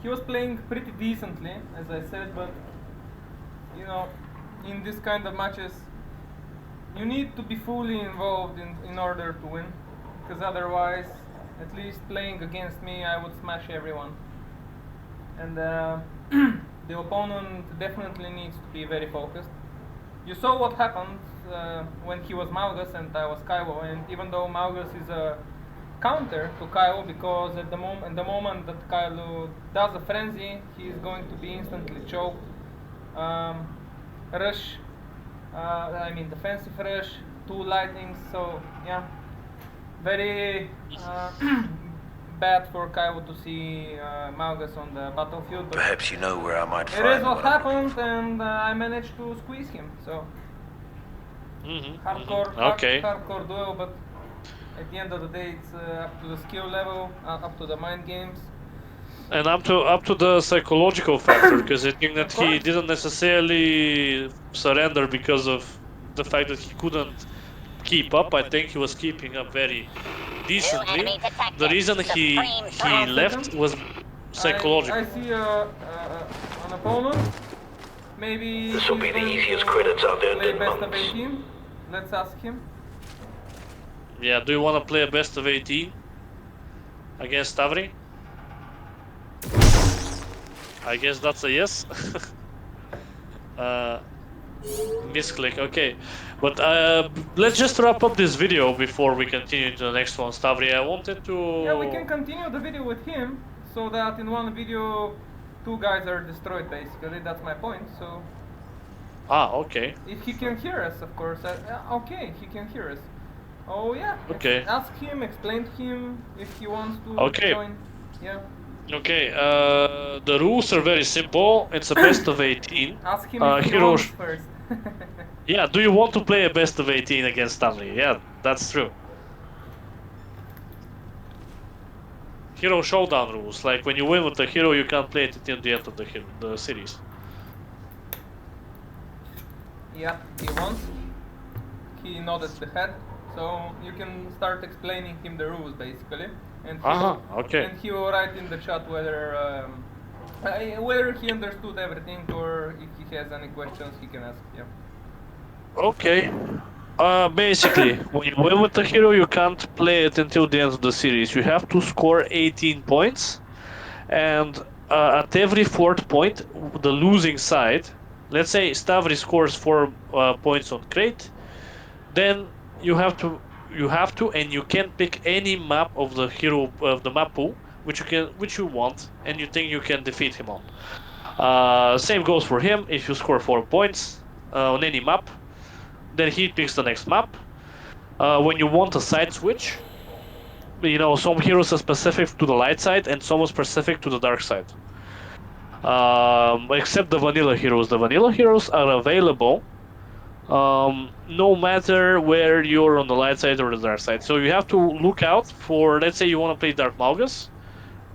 S9: he was playing pretty decently, as I said, but you know, in this kind of matches, you need to be fully involved in order to win, because otherwise, at least playing against me, I would smash everyone. And the opponent definitely needs to be very focused. You saw what happened when he was Malgus and I was Kaiwo, and even though Malgus is a counter to Kaiwo, because at the moment that Kaiwo does a frenzy, he is going to be instantly choked. Rush, I mean defensive rush, 2 lightnings, so yeah, very bad for Kaiwo to see Malgus on the battlefield. But
S8: Perhaps you know where I might find.
S9: it is what happened, and I managed to squeeze him. So hardcore duel, but at the end of the day, it's up to the skill level, up to the mind games.
S1: And up to the psychological factor, because I think that he didn't necessarily surrender because of the fact that he couldn't keep up. I think he was keeping up very decently. The reason he left was psychological.
S9: I see an opponent. Maybe
S8: This will be the easiest credits I've earned
S9: play
S8: in
S9: best of
S8: months.
S9: 18. Let's ask him.
S1: Yeah, do you want to play a best of 18 against Stavri? I guess that's a yes. Misclick, okay. But let's just wrap up this video before we continue to the next one. Stavri, I wanted to...
S9: Yeah, we can continue the video with him, so that in one video 2 guys are destroyed, basically. That's my point, so...
S1: Ah, okay.
S9: If he can hear us, of course. Okay, he can hear us. Oh yeah,
S1: okay.
S9: Ask him, explain to him if he wants to join. Yeah.
S1: Okay, the rules are very simple. It's a best of 18.
S9: Ask him if he wants first.
S1: Yeah, do you want to play a best of 18 against Stanley? Yeah, that's true. Hero showdown rules, like when you win with the hero, you can't play it until the end of the series.
S9: Yeah, he wants. He nodded the head, so you can start explaining him the rules basically, and and he will write in the chat whether he understood everything or if he has any questions he can ask. Yeah.
S1: Okay. Basically, when you win with the hero, you can't play it until the end of the series. You have to score 18 points, and at every 4th point, the losing side, let's say Stavri scores 4 points on crate, then you have to, and you can pick any map of the hero of the map pool, which you want, and you think you can defeat him on. Same goes for him. If you score 4 points on any map, then he picks the next map. When you want a side switch, you know, some heroes are specific to the light side and some are specific to the dark side. Except the vanilla heroes. The vanilla heroes are available no matter where you're on the light side or the dark side. So you have to look out for, let's say you want to play Dark Malgus,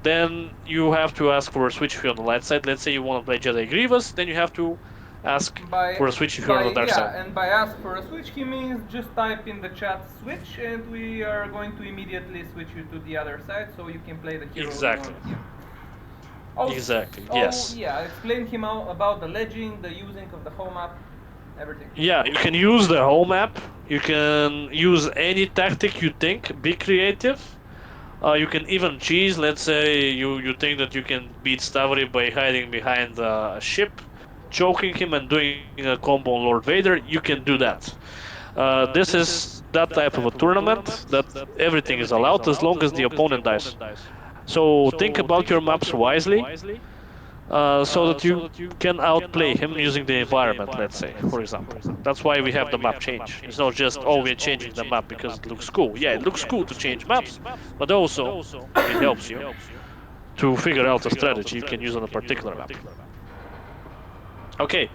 S1: then you have to ask for a switch if you're on the light side. Let's say you want to play Jedi Grievous, then you have to ask for a switch if you're on the dark side.
S9: And by ask for a switch, he means just type in the chat switch, and we are going to immediately switch you to the other side, so you can play the hero.
S1: Exactly. Exactly. Yes.
S9: Yeah. Explain him about the ledging, the using of the whole map, everything.
S1: Yeah, you can use the whole map. You can use any tactic you think. Be creative. You can even cheese. Let's say you think that you can beat Stavri by hiding behind a ship, choking him and doing a combo on Lord Vader. You can do that. This is that type of a tournament that everything is allowed as long as the opponent dies. So think about your maps wisely. so that you can outplay him using the environment, let's say, for example. That's why we have the map change. It's not just, oh, we're changing the map because it looks cool. Yeah, it looks cool to change maps, but also it helps you to figure out a strategy you can use on a particular map. Okay.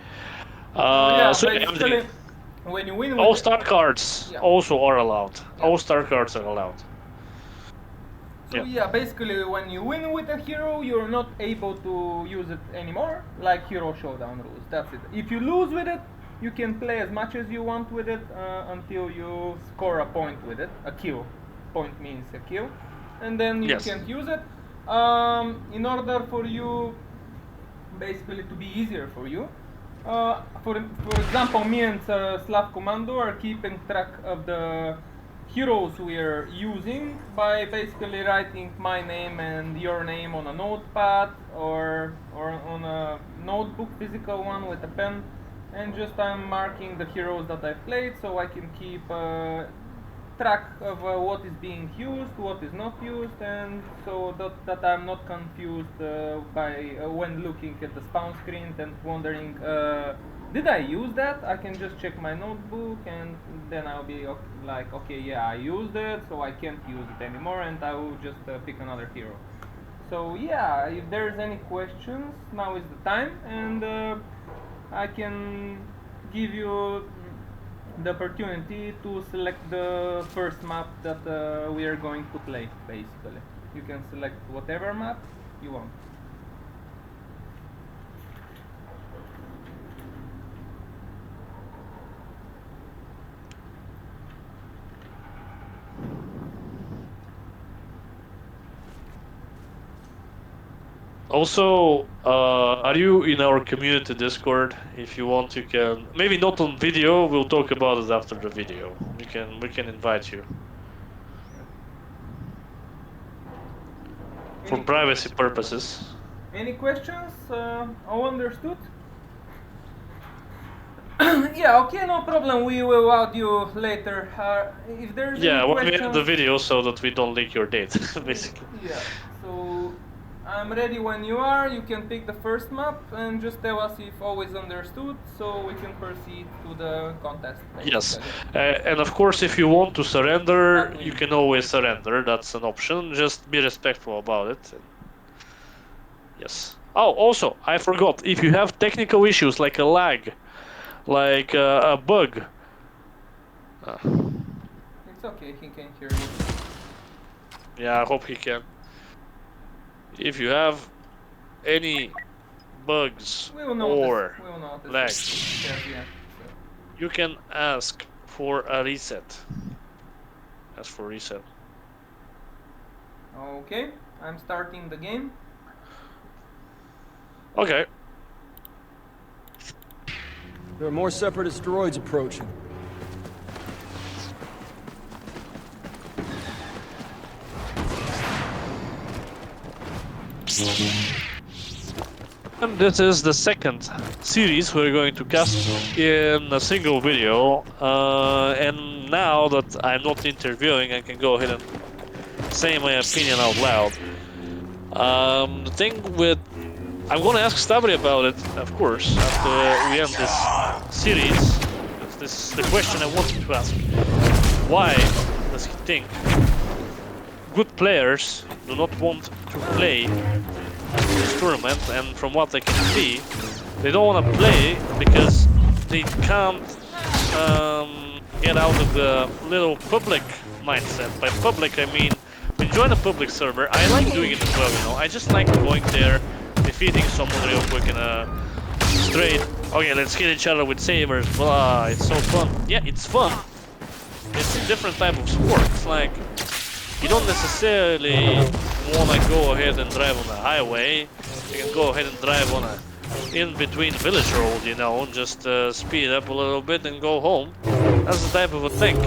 S1: So
S9: basically, when you win with
S1: all-star cards also are allowed. All-star cards are allowed.
S9: So yeah, basically when you win with a hero, you're not able to use it anymore, like Hero Showdown rules, that's it. If you lose with it, you can play as much as you want with it until you score a point with it, a kill. Point means a kill. And then you can't use it. In order for you, basically to be easier for you, for example, me and Slav Commando are keeping track of the heroes we are using by basically writing my name and your name on a notepad or on a notebook, physical one with a pen, and just I'm marking the heroes that I've played so I can keep track of what is being used, what is not used, and so that I'm not confused by when looking at the spawn screen and wondering, did I use that? I can just check my notebook and then I'll be like, okay, yeah, I used it, so I can't use it anymore, and I will just pick another hero. So yeah, if there's any questions, now is the time, and I can give you the opportunity to select the first map that we are going to play, basically. You can select whatever map you want.
S1: Also, are you in our community Discord? If you want, you can. Maybe not on video. We'll talk about it after the video. We can invite you for privacy purposes.
S9: Any questions? All understood? Yeah. Okay. No problem. We will add you later. If there's any
S1: when
S9: questions,
S1: we have the video, so that we don't leak your data, basically.
S9: Yeah. So I'm ready when you are. You can pick the first map and just tell us if all is understood, so we can proceed to the contest.
S1: Yes, and of course, if you want to surrender, you can always surrender. That's an option. Just be respectful about it. Yes. Oh, also, I forgot. If you have technical issues like a lag, like a bug.
S9: It's okay. He can hear you.
S1: Yeah, I hope he can. If you have any bugs or lags, you can ask for a reset. Ask for reset.
S9: Okay, I'm starting the game.
S1: Okay.
S3: There are more separatist droids approaching.
S1: And this is the second series we're going to cast in a single video, and now that I'm not interviewing, I can go ahead and say my opinion out loud. The thing with... I'm gonna ask Stavri about it, of course, after we end this series. This is the question I wanted to ask. Why does he think good players do not want to play this tournament? And from what I can see, they don't want to play because they can't get out of the little public mindset. By public, I mean when you join a public server. I like doing it as well, you know. I just like going there, defeating someone real quick in a straight, okay, let's hit each other with sabers, blah, it's so fun. Yeah, it's fun. It's a different type of sport. It's like, you don't necessarily want to go ahead and drive on a highway. You can go ahead and drive on a in-between village road, you know, just speed up a little bit and go home. That's the type of a thing.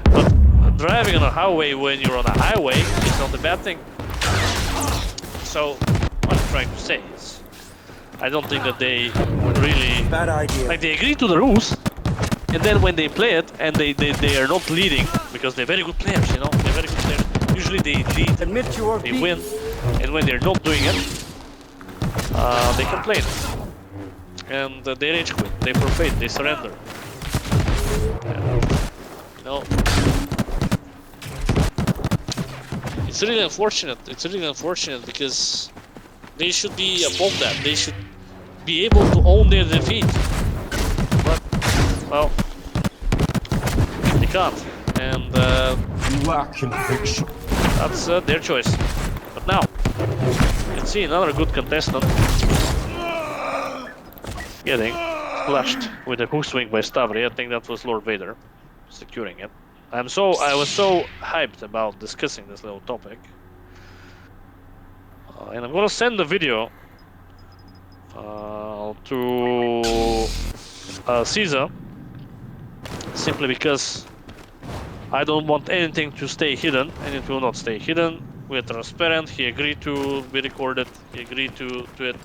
S1: But driving on a highway when you're on a highway is not a bad thing. So, what I'm trying to say is, I don't think that they really...
S3: Bad idea.
S1: Like, they agree to the rules, and then when they play it, and they are not leading, because they're very good players, you know, they're very good players. Usually they lead,
S3: Admit you are
S1: they win, and when they're not doing it, they complain. And they rage quit, they forfeit, they surrender. No. It's really unfortunate because they should be above that. They should be able to own their defeat. But, well, they can't. And
S3: You lack conviction.
S1: that's their choice. But now, you can see another good contestant getting flashed with a hook swing by Stavri. I think that was Lord Vader securing it. I was so hyped about discussing this little topic. And I'm gonna send the video to Caesar, simply because I don't want anything to stay hidden, and it will not stay hidden. We're transparent. He agreed to be recorded. He agreed to it.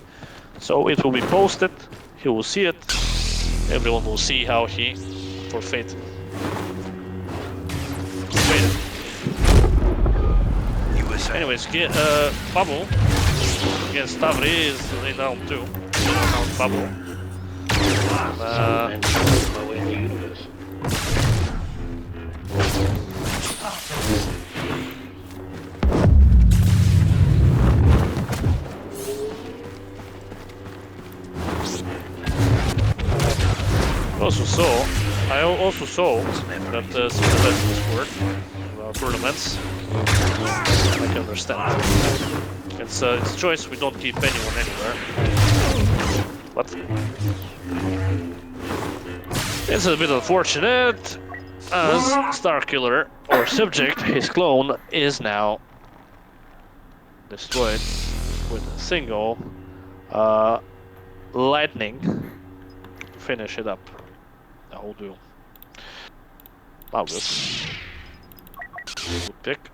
S1: So it will be posted. He will see it. Everyone will see how he forfeited. Anyways, Bubble against Stavri is in round 2. Round Bubble. I also saw that Superbet Discord tournaments. I can understand. It's choice. We don't keep anyone anywhere. But it's a bit unfortunate, as Starkiller or Subject, his clone, is now destroyed with a single lightning to finish it up. The whole duel. Wow, good. Good pick.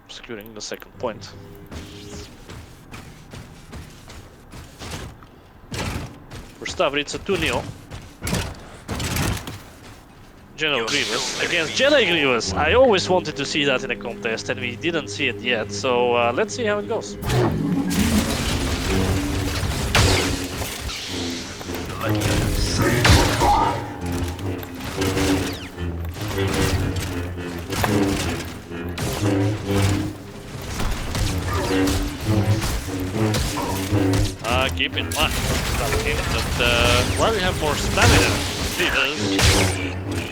S1: Securing the second point. For Stavri, it's a 2-0. General Grievous against Jedi Grievous. I always wanted to see that in a contest, and we didn't see it yet. So let's see how it goes. Keep in mind that while we have more stamina,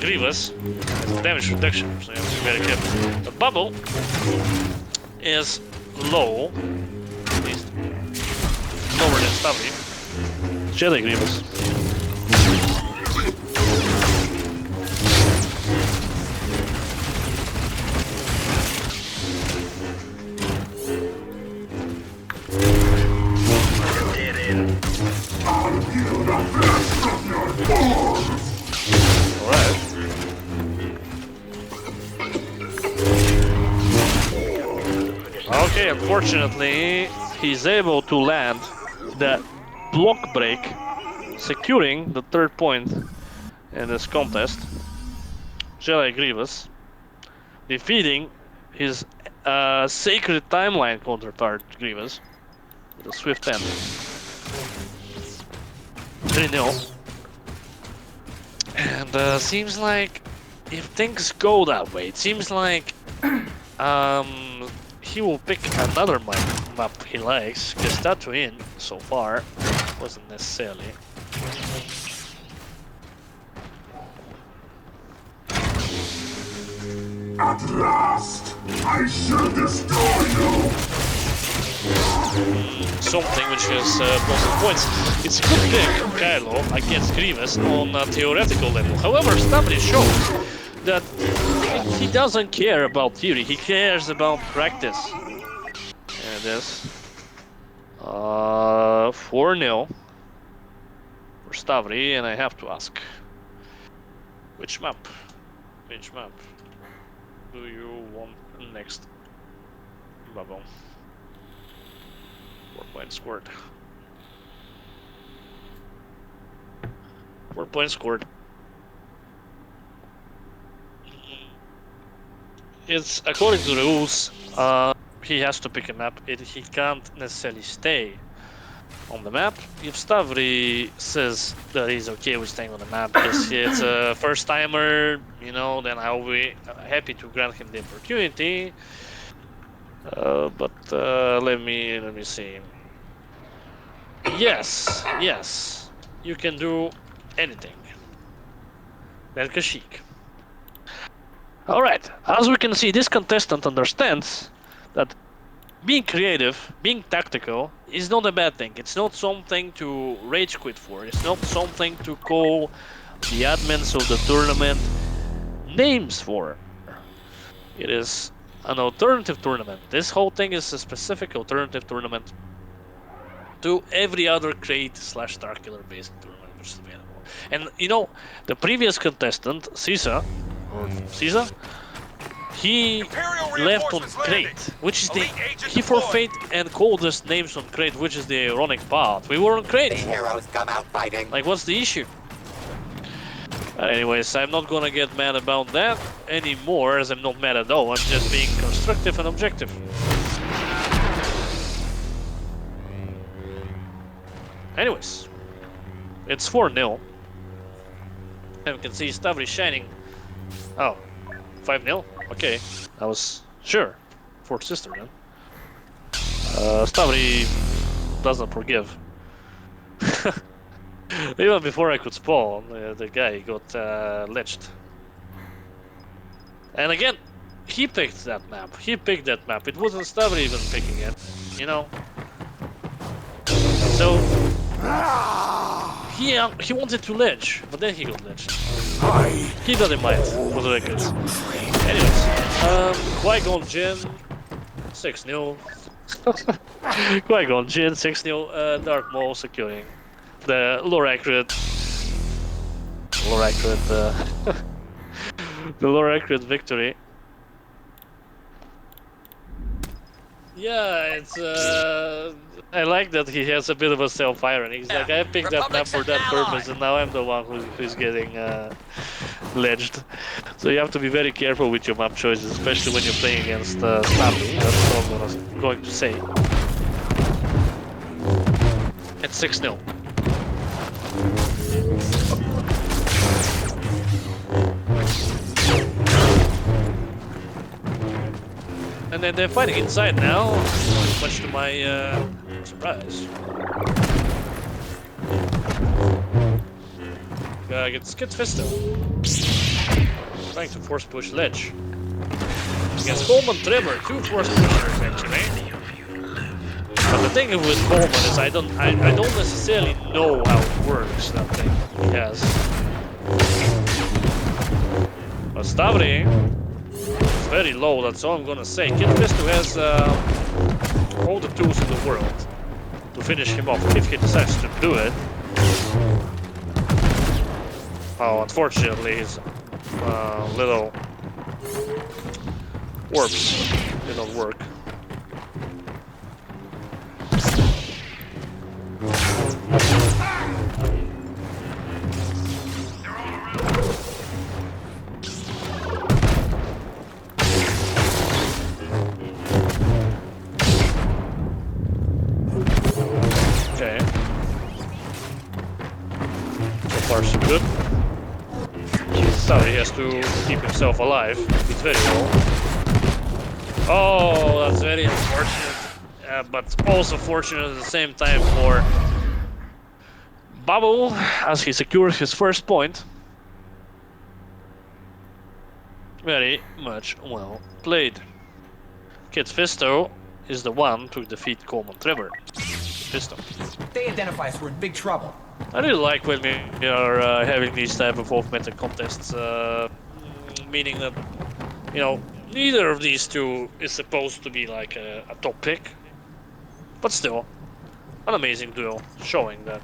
S1: Grievous has damage reduction, so you have to be very careful. The Bubble is low, at least lower than Stavri. Jedi Grievous. Okay, unfortunately, he's able to land that block break, securing the third point in this contest. Jedi Grievous defeating his Sacred Timeline counterpart Grievous with a swift end. 3-0. And seems like if things go that way, it seems like he will pick another map he likes, because Tatooine so far wasn't necessarily.
S2: At last, I shall destroy you!
S1: Something which has positive points. It's a good pick, Kylo, against Grievous on a theoretical level. However, Stavri shows that he doesn't care about theory, he cares about practice. And this 4-0 for Stavri, and I have to ask, which map do you want next? Bubble. 4 points scored. 4 points scored. It's according to the rules. He has to pick a map. He can't necessarily stay on the map. If Stavri says that he's okay with staying on the map because it's a first timer, you know, then I'll be happy to grant him the opportunity. But let me see. Yes, you can do anything. Then Kashyyyk. All right, as we can see, this contestant understands that being creative, being tactical, is not a bad thing. It's not something to rage quit for. It's not something to call the admins of the tournament names for. It is an alternative tournament. This whole thing is a specific alternative tournament to every other Crate/Starkiller based tournament which is available. And you know, the previous contestant, Caesar, he left on Crate, which is he forfeit and called us names on Crate, which is the ironic part. We were on Crate.
S6: The heroes come out fighting.
S1: Like, what's the issue? Anyways, I'm not gonna get mad about that anymore, as I'm not mad at all. I'm just being constructive and objective. Anyways, it's 4-0. And we can see Stavri shining. Oh, 5-0? Okay, I was sure. Fourth sister, man. Stavri doesn't forgive. Even before I could spawn, the guy got lynched. And again, he picked that map. It wasn't Stavri even picking it, you know? So he wanted to ledge, but then he got ledged. Keep that in mind for the record. Anyways, Qui-Gon Jinn 6-0. Qui-Gon Jinn 6-0. Darth Maul securing the lore accurate, the lore accurate victory. Yeah, it's I like that he has a bit of a self-irony. He's like, I picked that map for that purpose, and now I'm the one who's getting ledged. So you have to be very careful with your map choices, especially when you're playing against Stavri. That's all I'm going to say. It's 6-0. And then they're fighting inside now, much to my surprise. Gets Fisto. Trying to force push ledge. Against Coleman Trevor, 2 force pushers actually. But the thing with Coleman is I don't necessarily know how it works, that thing he has. But Stavri is very low, that's all I'm gonna say. Kid Fisto has all the tools in the world to finish him off if he decides to do it. Oh, unfortunately, his little warps did not work. Okay. So far so good. Sorry, he has to keep himself alive. He's very low. Oh, that's very unfortunate. But also fortunate at the same time for Babel, as he secures his first point. Very much well played. Kid Fisto is the one to defeat Coleman Trevor. Fisto.
S10: They identify us, we're in big trouble.
S1: I really like when we are having these type of off-meta contests, meaning that, you know, neither of these two is supposed to be like a top pick, but still, an amazing duel, showing that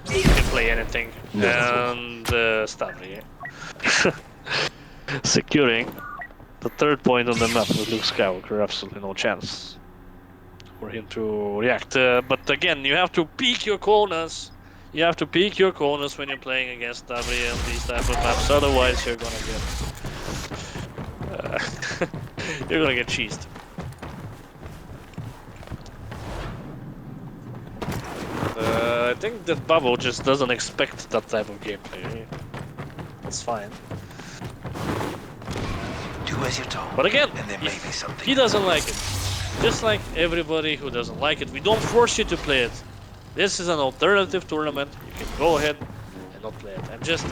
S1: you can play anything, and Stavri securing the 3rd point on the map with Luke Skywalker, absolutely no chance for him to react, but again, you have to peek your corners. You have to peek your corners when you're playing against Stavri and these type of maps, otherwise you're gonna get you're gonna get cheesed. I think that Bubble just doesn't expect that type of gameplay. That's fine.
S8: Do as you're told.
S1: But again,
S8: and there may be
S1: if
S8: something.
S1: he doesn't like it, just like everybody who doesn't like it, we don't force you to play it. This is an alternative tournament. You can go ahead and not play it. I'm just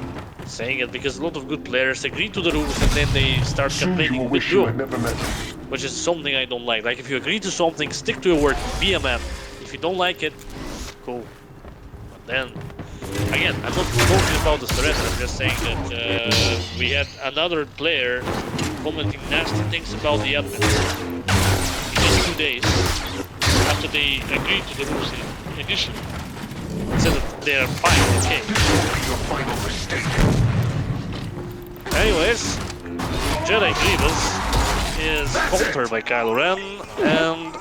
S1: saying it because a lot of good players agree to the rules and then they start complaining with you, which is something I don't like. Like if you agree to something, stick to your word, be a man. If you don't like it, cool. But then, again, I'm not talking about the surrender. I'm just saying that we had another player commenting nasty things about the admins in just 2 days after they agreed to the rules initially. Said that they are fine, okay. Anyways, Jedi Grievous is countered by Kylo Ren, and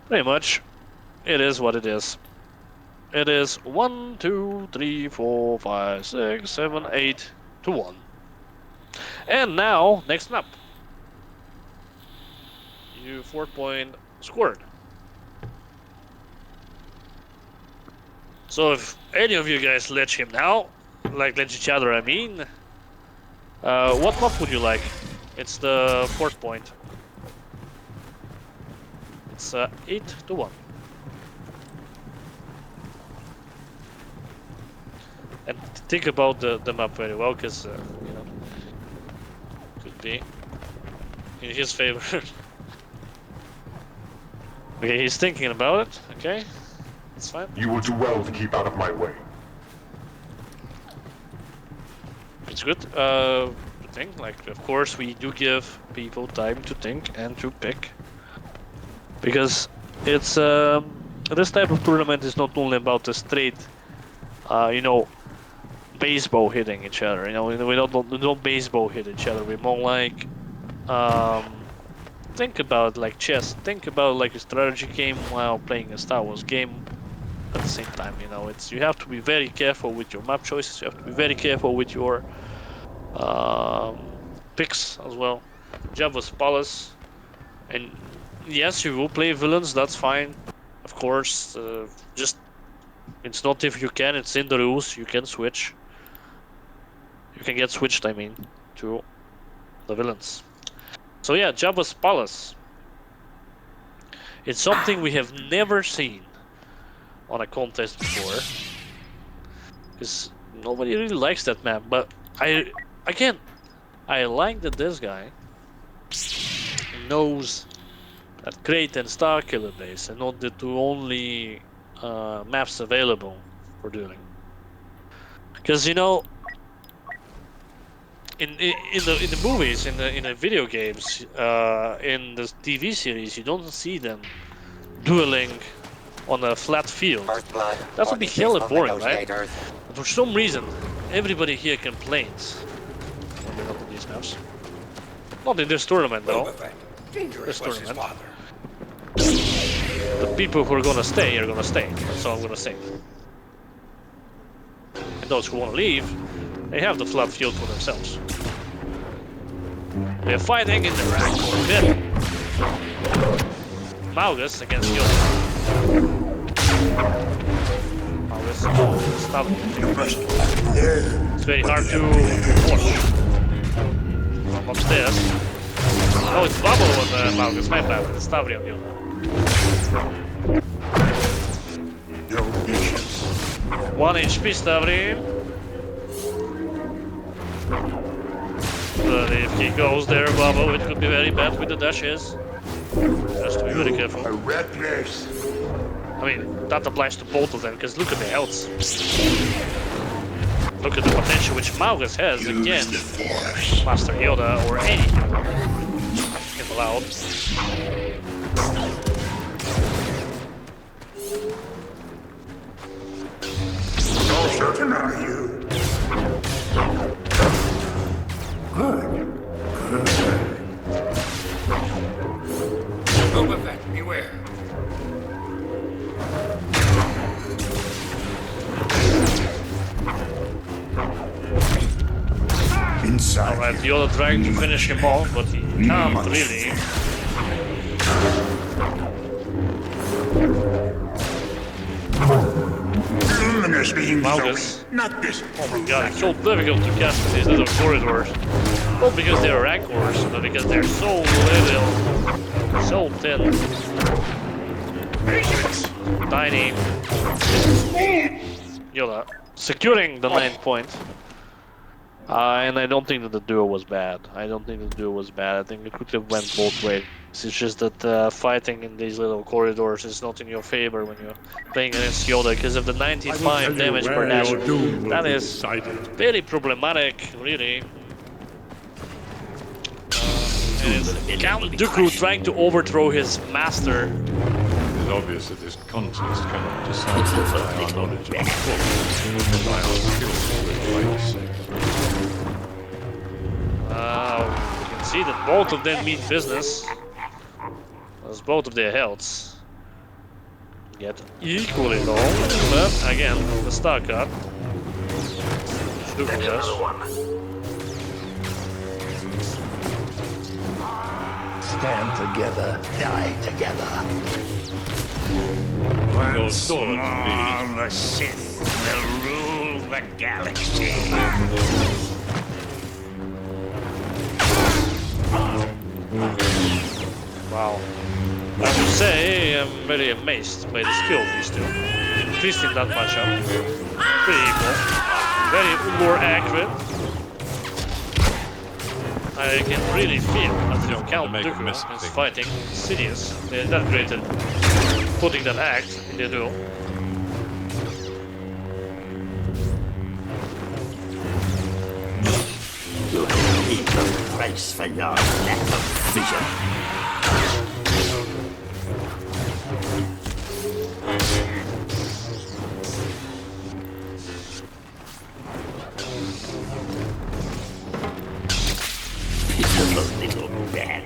S1: pretty much it is what it is. It is 1, 2, 3, 4, 5, 6, 7, 8 to 1. And now, next map. You 4-point scored. So if any of you guys ledge him now, like ledge each other, I mean, what map would you like? It's the 4th point. It's 8 to 1. And think about the map very well, because you know, could be in his favor. Okay, he's thinking about it. Okay, that's fine.
S2: You will do well to keep out of my way.
S1: It's good. Good thing. Like, of course, we do give people time to think and to pick, because it's this type of tournament is not only about the straight, you know, baseball hitting each other. You know, we don't baseball hit each other. We're more like think about it like chess. Think about it like a strategy game while playing a Star Wars game at the same time. You know, you have to be very careful with your map choices. You have to be very careful with your picks as well. Jabba's Palace, and yes, you will play villains. That's fine, of course. Just it's not if you can. It's in the rules. You can switch. You can get switched, I mean, to the villains. So yeah, Jabba's Palace. It's something we have never seen on a contest before, because nobody really likes that map. But I like that this guy knows that Crate and Starkiller Base are not the two only maps available for dueling. Because you know, in the movies, in the video games, in the TV series, you don't see them dueling on a flat field. That would be hella boring, right? But for some reason, everybody here complains when they're not in these maps. Not in this tournament, though. This tournament. The people who are gonna stay are gonna stay. That's all I'm gonna say. And those who want to leave, they have the flat field for themselves. They're fighting in the rack for a bit. Malgus against Yoda. Malgus Stavri. It's very hard to watch from upstairs. Oh, it's Bubble on Malgus, my bad. It's Stavri on Yoda.
S2: No patience.
S1: 1 HP Stavri. But if he goes there, Bubble, it could be very bad with the dashes. Just to be very careful.
S2: A rat race.
S1: I mean, that applies to both of them, because look at the health. Look at the potential which Malgus has against Master Yoda or any if allowed.
S2: How certain are you? Good.
S4: Boba Fett, beware.
S2: Inside.
S1: Alright, Yoda trying to finish him off, but he can't really.
S2: Luminous beings
S1: Malgus.
S2: only, not this.
S1: Oh my god, it's so difficult to cast in these little corridors. Not because they're rancors, but because they're so little, so thin, tiny. Yoda, securing the 9th point. And I don't think that the duo was bad. I think it could have went both ways. It's just that fighting in these little corridors is not in your favor when you're playing against Yoda because of the 95 damage per dash. That is very problematic, really. And Count Dooku trying to overthrow his master.
S2: It is obvious that this contest cannot decide by our knowledge of the force, but by our skills with lightsaber.
S1: You can see that both of them mean business. As both of their healths get equally low. But again, the star cut. Dooku does.
S3: Stand together, die together.
S2: Once more,
S7: the Sith will rule the galaxy.
S1: Wow. I have to say, I'm very amazed by the skill of these two. Twisting that much up. Pretty equal. Very more accurate. I can really feel that Count Dooku is fighting Sidious. They're that great at putting that act in their duel.
S3: You will pay the price for your lack of vision. Little man.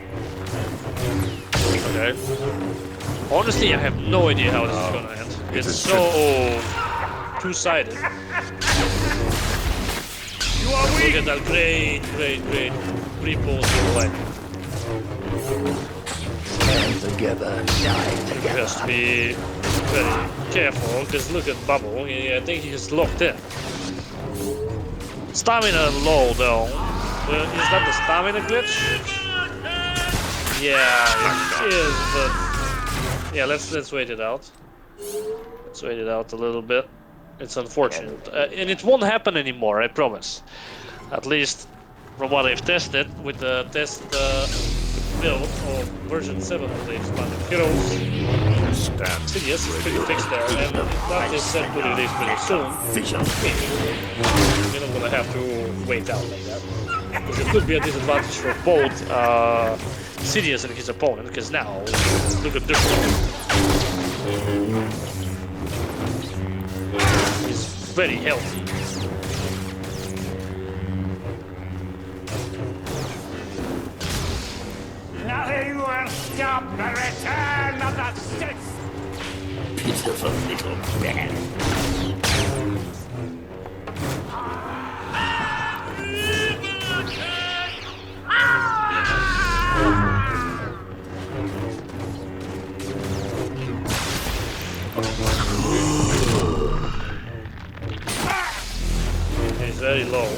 S1: Okay. Honestly, I have no idea how this is gonna end. It's so two-sided. Look at that great pre-pulse play.
S3: Stand together, die together.
S1: Has to be very careful, because look at Bubble. I think he's locked in. Stamina low though. Is that the stamina glitch? Yeah, it is, but yeah, let's wait it out. Let's wait it out a little bit. It's unfortunate, and it won't happen anymore. I promise. At least from what I've tested with the test build of version 7 of the expanded heroes. Yes, it's pretty fixed there, and that is set to release pretty soon. You're not gonna have to wait out like that. Because it could be a disadvantage for both Sidious and his opponent, because now, look at this one. He's very healthy.
S7: Nothing will stop the return of the Sith!
S3: Pitiful little man.
S1: He's very low.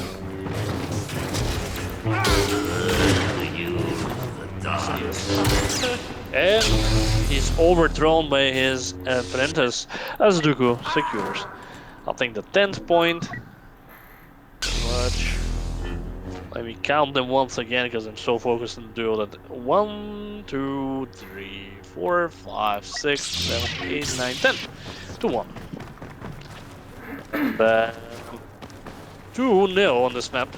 S1: And he's overthrown by his apprentice as Dooku secures. I think the 10th point. Much. Let me count them once again because I'm so focused on the duel that 1, 2, 3, 4, 5, 6, 7, 8, 9, 10 to 1. 2-0 on this map.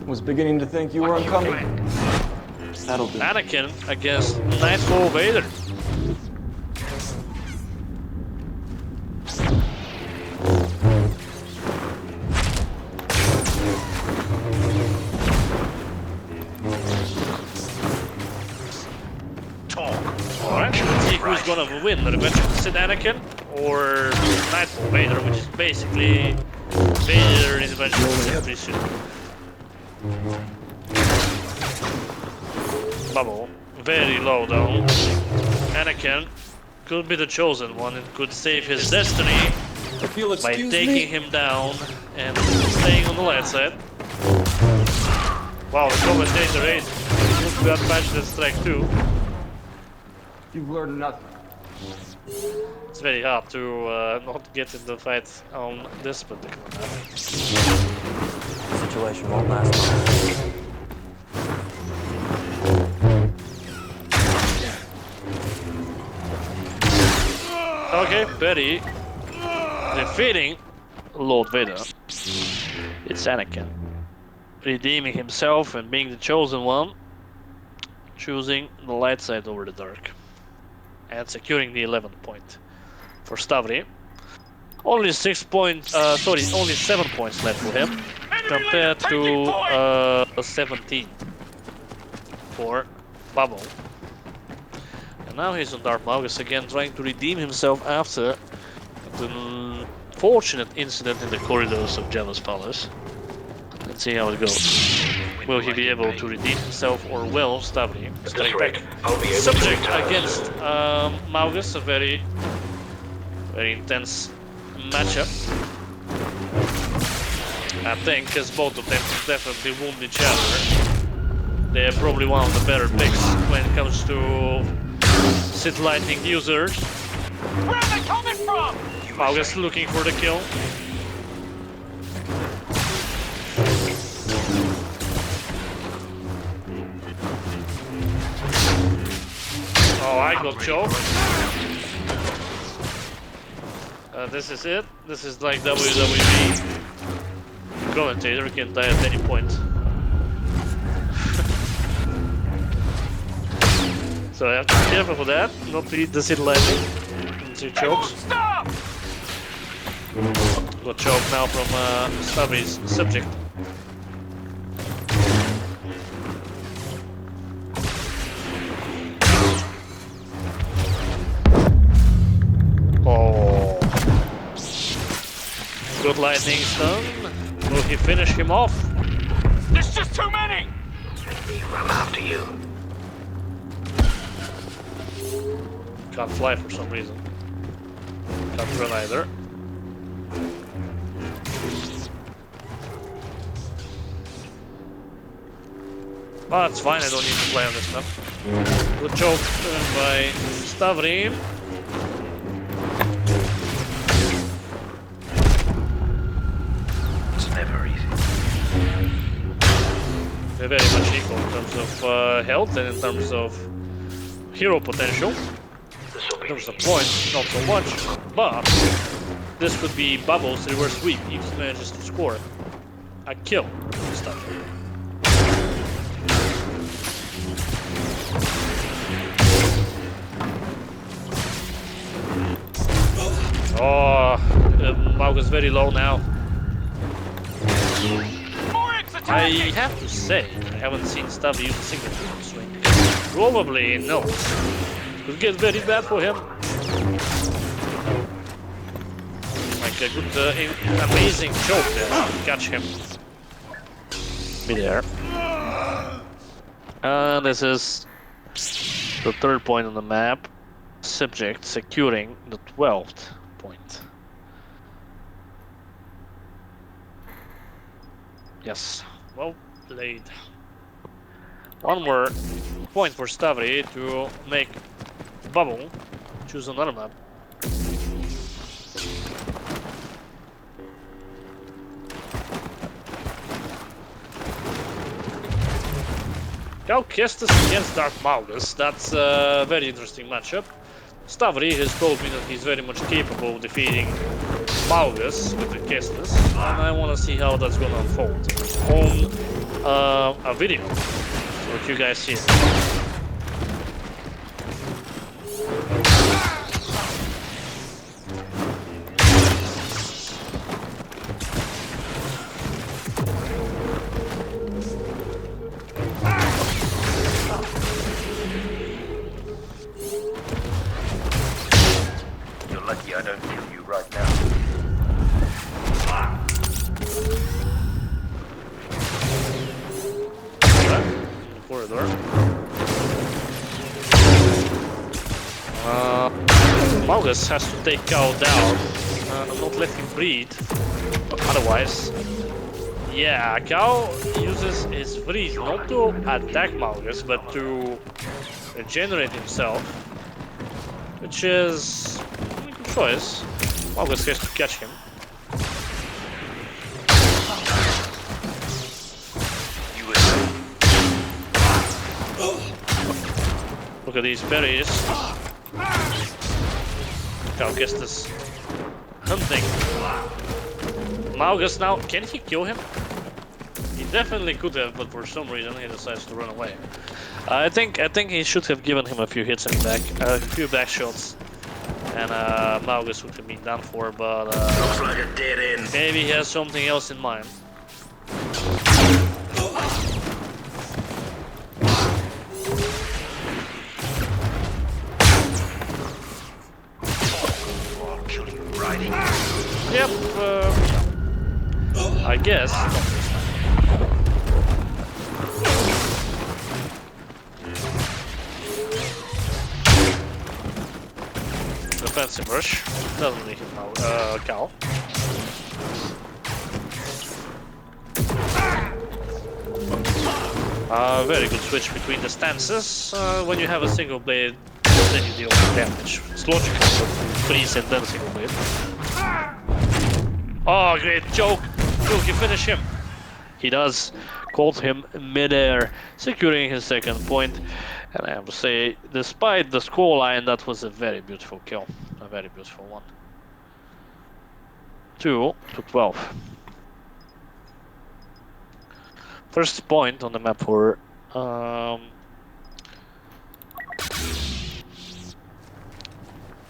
S3: Was beginning to think you were uncoming. That'll do.
S1: Anakin against Nightfall Vader. Alright, let's see who's gonna win the Revenge of the Sith, Anakin or Nightfall Vader, which is basically Vader in Revenge of the Sith pretty soon. Bubble, very low though. Anakin could be the chosen one and could save his destiny by taking him down and staying on the left side. Wow, the commentator is got patched at strike 2.
S3: You've learned nothing.
S1: It's very hard to not get in the fight on this particular map.
S5: The situation won't last long.
S1: Okay, Betty defeating Lord Vader. It's Anakin redeeming himself and being the chosen one, choosing the light side over the dark, and securing the 11th point for Stavri. Only 6 points, only 7 points left for him, compared to 17 for Bubble. And now he's on Darth Malgus again, trying to redeem himself after the unfortunate incident in the corridors of Jabba's palace. Let's see how it goes. Will he be able to redeem himself, or will Stavri strike back? Subject against Malgus, a very intense matchup. I think, as both of them definitely wound each other. They're probably one of the better picks when it comes to Sith Lightning users.
S7: Where are they coming from?
S1: Malgus looking for the kill. Oh, I got choked. This is it. This is like WWE. Commentator can die at any point. So I have to be careful for that, not to eat the Sith Lightning. He chokes. Got choked now from Stavri's subject. Oh. Good lightning stun. Will he finish him off?
S7: There's just too many!
S8: I'm after you.
S1: Can't fly for some reason. Can't run either. But it's fine, I don't need to play on this map. Good choke by Stavri.
S8: It's never easy.
S1: They're very much equal in terms of health and in terms of hero potential. In terms of points, not so much, but this could be Bubble's reverse sweep if he manages to score a kill this time. Oh, Malgus very low now. I have to say, I haven't seen Stavri use a single swing. Probably no. Could get very bad for him. Like a good, amazing choke there to catch him. Midair. And this is the 3rd point on the map. Subject securing the 12th point. Yes, well played. One more point for Stavri to make Bubble choose another map. Cal Kestis against Darth Malgus. That's a very interesting matchup. Stavri has told me that he's very much capable of defeating Malgus with the Kestis, and I want to see how that's going to unfold on a video. So what you guys see.
S8: You're lucky I don't kill you right now.
S1: corridor. Maugus has to take Cow down, not let him breathe. Otherwise, yeah, Cow uses his freeze not to attack Maugus, but to regenerate himself, which is a good choice. Maugus has to catch him. Look at these berries. Cow gets this hunting. Maugus now, can he kill him? He definitely could have, but for some reason he decides to run away. I think he should have given him a few hits in the back, a few back shots, and Maugus would have been done for. But
S8: looks like a dead end.
S1: Maybe he has something else in mind. Yep, I guess. Defensive rush. Doesn't need him now. Cow. Very good switch between the stances. When you have a single blade, then you deal more damage. It's logical, but freeze and then single blade. Oh, great joke! Will he finish him? He does. Caught him midair, securing his second point. And I have to say, despite the scoreline, that was a very beautiful kill. A very beautiful one. 2-12. First point on the map for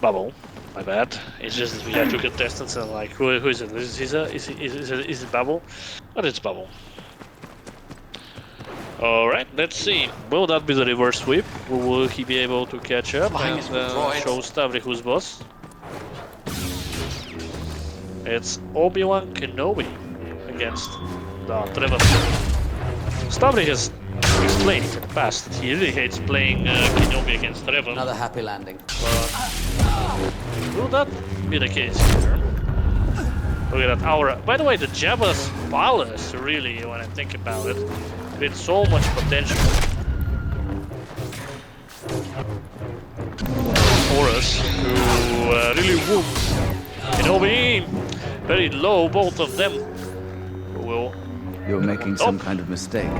S1: Bubble. My bad. It's just that we have two contestants and like, who is it? Is it Bubble? But it's Bubble. Alright, let's see. Will that be the reverse sweep? Or will he be able to catch up and show Stavri who's boss? It's Obi-Wan Kenobi against Trevor. Stavri has explained in the past that he really hates playing Kenobi against Trevor.
S5: Another happy landing.
S1: But will that be the case here? Look at that aura. By the way, the Jabba's palace, really, when I think about it, with so much potential. Horus, who really whoops. Kenobi, very low, both of them. Will.
S11: You're making some kind of mistake.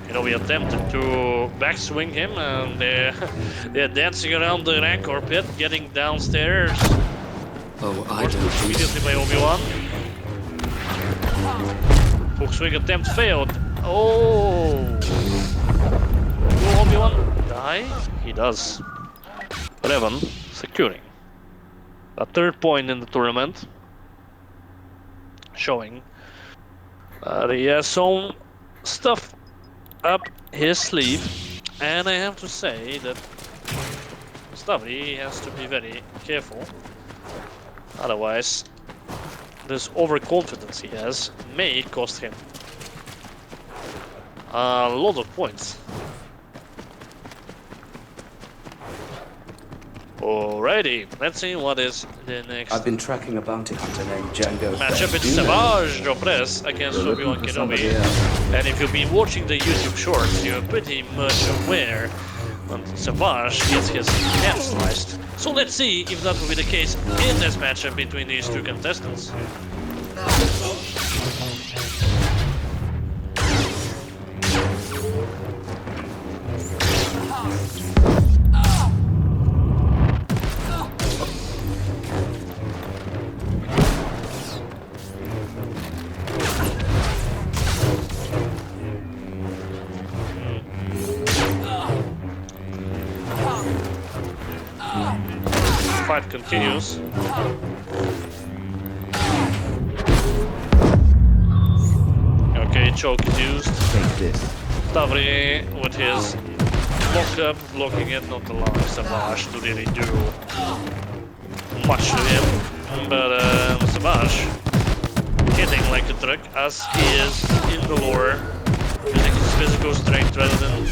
S1: Kenobi attempted to backswing him, and they're dancing around the Rancor pit, getting downstairs.
S11: Oh, I don't
S1: immediately by Obi-Wan. Hook swing attempt failed. Oh! Will Obi-Wan die? He does. 11, securing a third point in the tournament, showing that he has some stuff up his sleeve, and I have to say that Stavri has to be very careful. Otherwise, this overconfidence he has may cost him a lot of points. Alrighty, let's see what is the next.
S11: I've been tracking a bounty hunter named Django.
S1: Matchup is Savage Jopress against Obi-Wan Kenobi. And if you've been watching the YouTube shorts, you're pretty much aware that Savage gets his hand sliced. So let's see if that will be the case in this matchup between these two contestants. Fight continues. Okay, choke is used.
S11: Take this.
S1: Stavri with his lock-up, blocking it, not allowing Savage to really do much to him. But Savage hitting like a truck as he is in the lore, using his physical strength rather than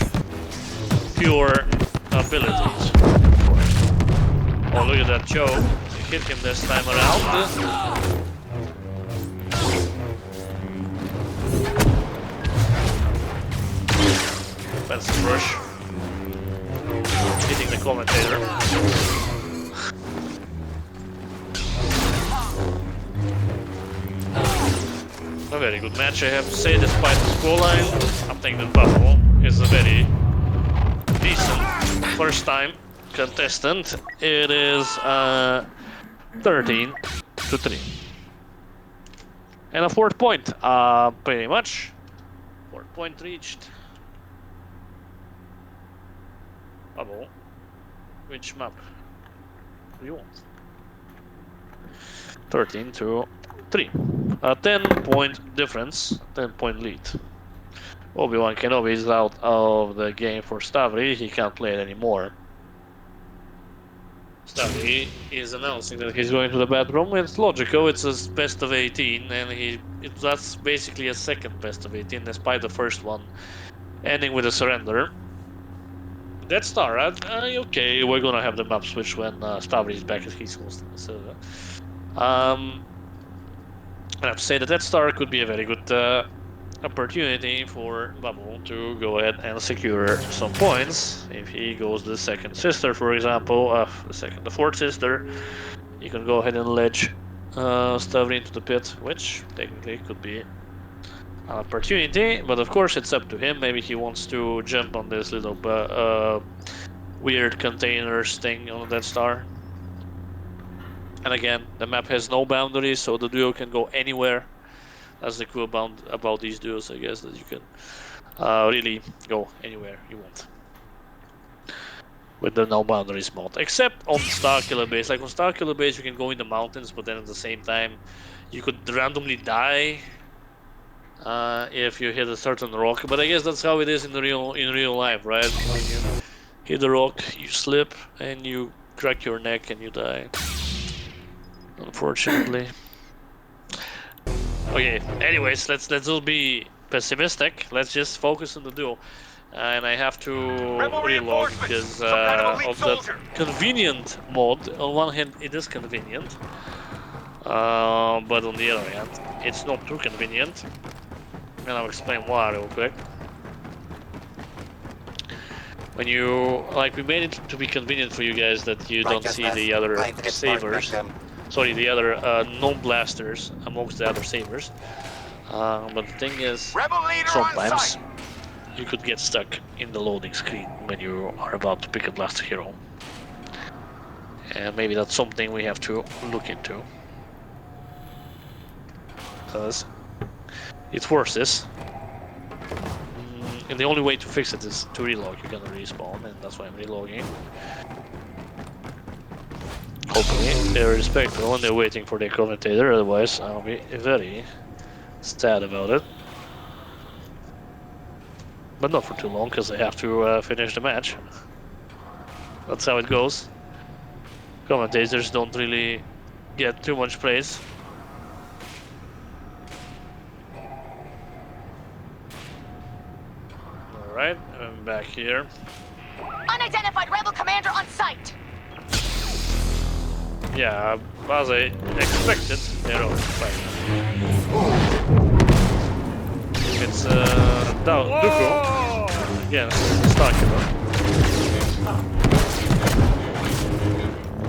S1: pure abilities. Oh, look at that Joe. Hit him this time around. Offensive rush. Hitting the commentator. A very good match, I have to say, despite the scoreline. I think that Bubble is a very decent first time contestant. It is 13-3. And a 4th point, pretty much. 4th point reached. Bubble, which map do you want? 13-3. A 10-point difference, 10-point lead. Obi-Wan Kenobi is out of the game for Stavri, he can't play it anymore. Stavri is announcing that he's going to the bathroom. It's logical, it's a best of 18, and that's basically a second best of 18, despite the first one ending with a surrender. Death Star, okay, we're gonna have the map switch when Stavri is back at his host. So, I have to say that Death Star could be a very good opportunity for Bubble to go ahead and secure some points. If he goes to the second sister, for example, the fourth sister, you can go ahead and ledge Stavri into the pit, which technically could be an opportunity, but of course it's up to him. Maybe he wants to jump on this little weird containers thing on the Death Star. And again, the map has no boundaries, so the duo can go anywhere. That's the cool about these duos, I guess, that you can really go anywhere you want with the no boundaries mod, except on Starkiller Base. Like on Starkiller Base, you can go in the mountains, but then at the same time, you could randomly die if you hit a certain rock. But I guess that's how it is in real life, right? When you hit a rock, you slip and you crack your neck and you die. Unfortunately. Okay, anyways, let's not be pessimistic. Let's just focus on the duo. And I have to relog because of that convenient mod. On one hand, it is convenient. But on the other hand, it's not too convenient. And I'll explain why real quick. When you, we made it to be convenient for you guys that you don't see the other savers. Sorry, the other non-blasters amongst the other savers. But the thing is, sometimes you could get stuck in the loading screen when you are about to pick a blaster hero. And maybe that's something we have to look into. Because it's worse this. And the only way to fix it is to relog. You're gonna respawn, and that's why I'm relogging. Hopefully they're respectful and they're waiting for their commentator, otherwise I'll be very sad about it. But not for too long, because I have to finish the match. That's how it goes. Commentators don't really get too much praise. Alright, I'm back here.
S12: Unidentified rebel commander on site!
S1: Yeah, as I expected, they're on fire. It's Dooku. Again, Starkiller.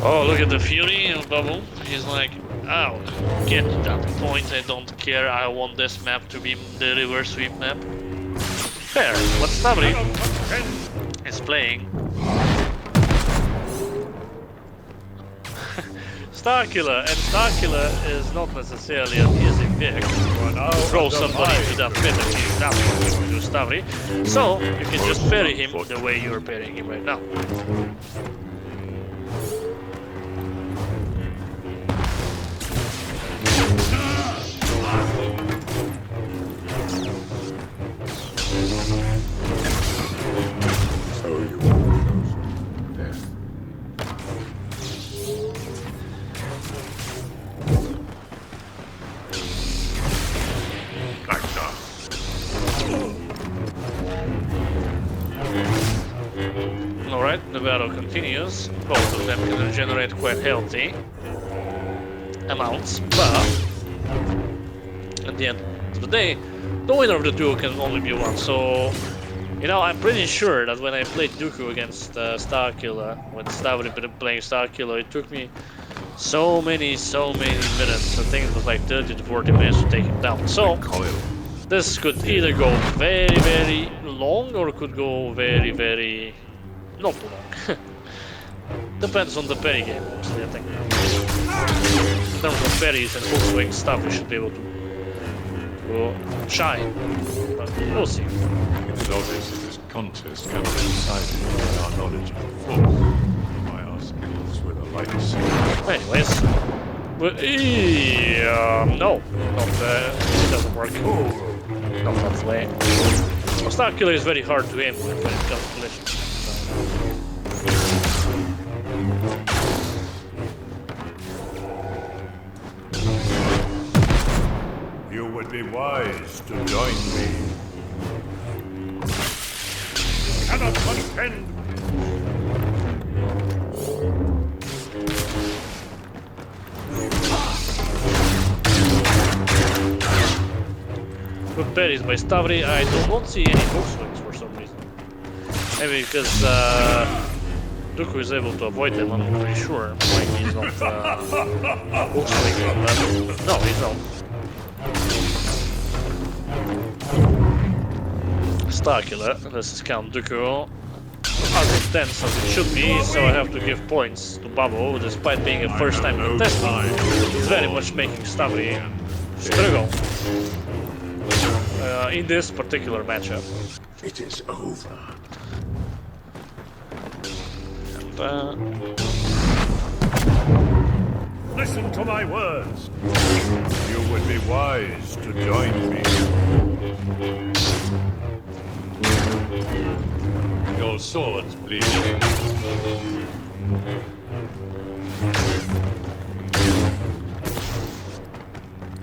S1: Oh, look at the fury of Bubble. He's like, I'll get to that point, I don't care, I want this map to be the reverse sweep map. Fair, but Stavri is playing. Starkiller, and Starkiller is not necessarily an easy pick. Throw somebody into that pit and he's not going to do Stavri. So, you can just parry him the way you're parrying him right now.
S2: So you want death.
S1: battle continues. Both of them can regenerate quite healthy amounts, but at the end of the day, the winner of the duel can only be one. So, you know, I'm pretty sure that when I played Dooku against Starkiller, when Stavri playing Starkiller, it took me so many minutes. I think it was like 30 to 40 minutes to take him down. So, this could either go very long or it could go very not long. Depends on the parry game, mostly, I think. In terms of parries and full swing stuff, we should be able to shine. But we'll see.
S2: It is obvious that this contest can be decided by our knowledge of the Force, and by our skills with a light signal.
S1: Anyways, but no, it doesn't work. Not that way. Starkiller is very hard to aim with when it comes to collisions.
S7: You would be wise to join me. Cannot contend.
S1: Good parries by Stavri. I do not see any hook swings for some reason. Maybe because Dooku is able to avoid them, I'm pretty sure. Why he's not hook swinging on them. No, he's not. Starkiller, this is Count Dooku. As intense as it should be, so I have to give points to Babel, despite being a first time contestant. He's very much making Stavri struggle in this particular matchup.
S7: It is over.
S1: And,
S7: Listen to my words. You would be wise to join me.
S2: Your swords, please.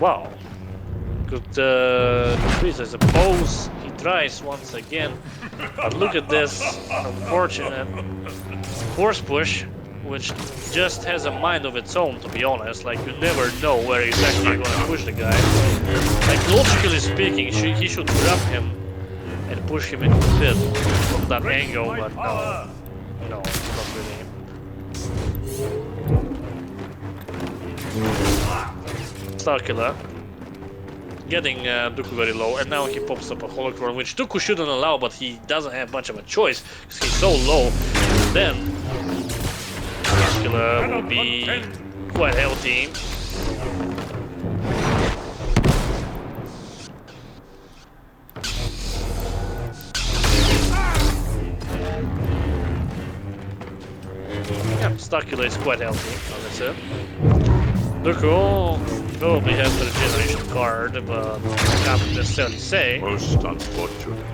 S1: wow. Good increase, I suppose. He tries once again. But look at this unfortunate force push, which just has a mind of its own, to be honest. Like, you never know where exactly you're gonna push the guy. Like, logically speaking, he should grab him and push him into the pit from that angle, but no. No, not really. Starkiller getting Dooku very low, and now he pops up a holocron, which Dooku shouldn't allow, but he doesn't have much of a choice because he's so low. Then Starkiller will be quite healthy. Yeah, Starkiller is quite healthy, that's it. Dooku probably has the regeneration card, but I can't necessarily say.
S2: Most unfortunate.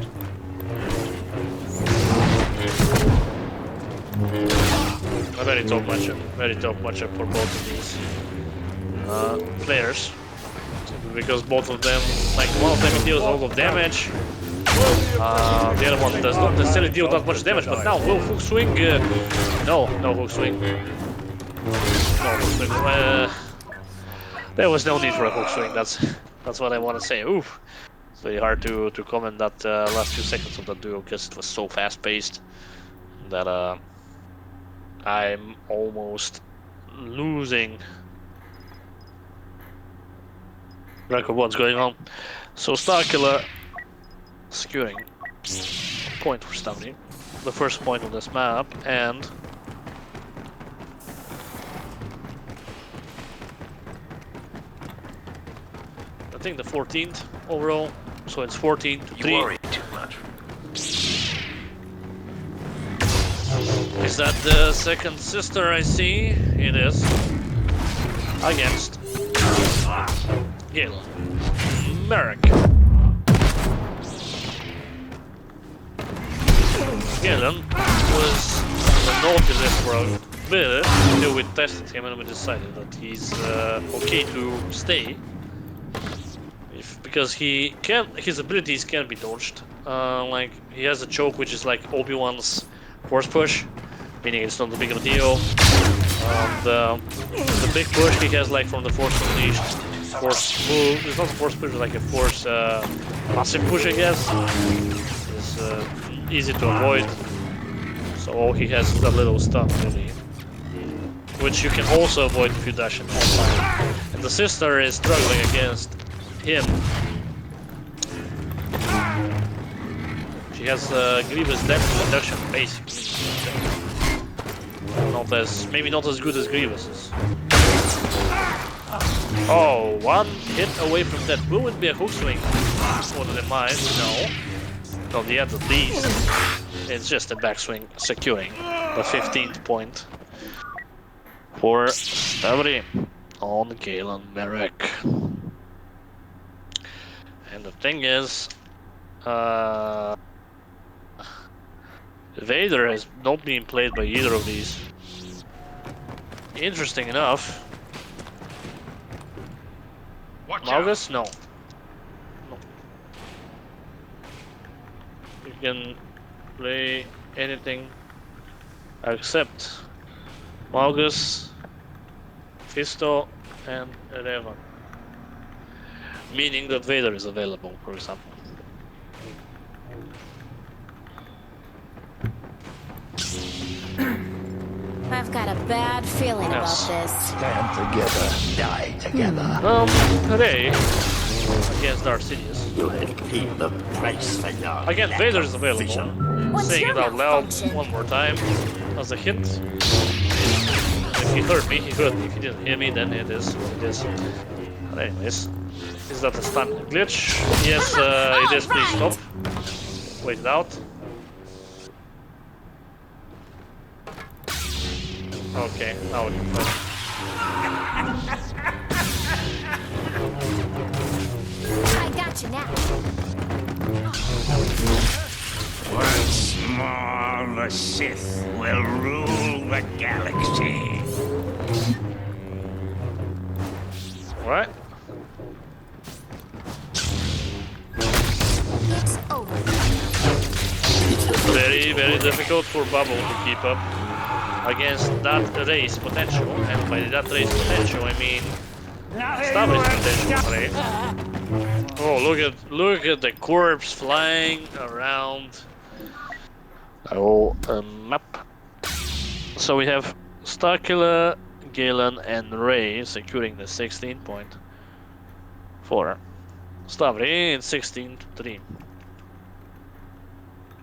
S1: A very tough matchup for both of these players. Because both of them, like, one of them deals a lot of damage. The other one does not necessarily deal that much damage, but now will hook swing? No hook swing. No hook swing. There was no need for a hook swing. That's what I want to say. Oof. It's very hard to comment that last few seconds of that duel because it was so fast paced that I'm almost losing track of what's going on. So Starkiller securing a point for Stavri, the first point on this map, and I think the 14th overall, so it's 14 to 3.
S8: You worry too much.
S1: Is that the second sister I see? It is. Against Galen. Merrick. Galen was on the naughty list for a bit until we tested him and we decided that he's okay to stay. Because his abilities can be dodged. Like, he has a choke which is like Obi-Wan's force push. meaning it's not a big of a deal. The big push he has like from the Force Unleashed, Force move, it's not a Force push, it's like a Force massive push I guess. It's easy to avoid. So all he has is that little stun really. Which you can also avoid if you dash it online. And the sister is struggling against him. She has Grievous damage reduction basically. Maybe not as good as Grievous's. Oh, one hit away from that. Will it be a hook swing? More than mine? No. Not yet at least. It's just a backswing securing the 15th point for Stavri on Galen Merrick. And the thing is, Vader has not been played by either of these. Interesting enough. Malgus? No. You can play anything except Malgus, Fisto, and Revan. Meaning that Vader is available, for example.
S12: I've got a bad feeling about this.
S8: Stand together, die together.
S1: Today, against Darth Sidious.
S8: You had paid the price for your
S1: Again, Vader is available. Saying it out loud one more time as a hint. If he heard me, he heard me. If he didn't hear me, then it is what it is. But anyways, is that a stun glitch? Yes, it is. Please stop. Wait it out. Okay, now we can fight.
S12: I got you now.
S8: Once more, the Sith will rule the galaxy.
S1: Alright.
S12: It's over.
S1: Very, very difficult for Bubble to keep up against that race potential, and by that race potential I mean Stavri's potential, right? Oh, look at the corpse flying around the whole map. So we have Starkiller, Galen, and Rey securing the 16 point for Stavri in 16-3.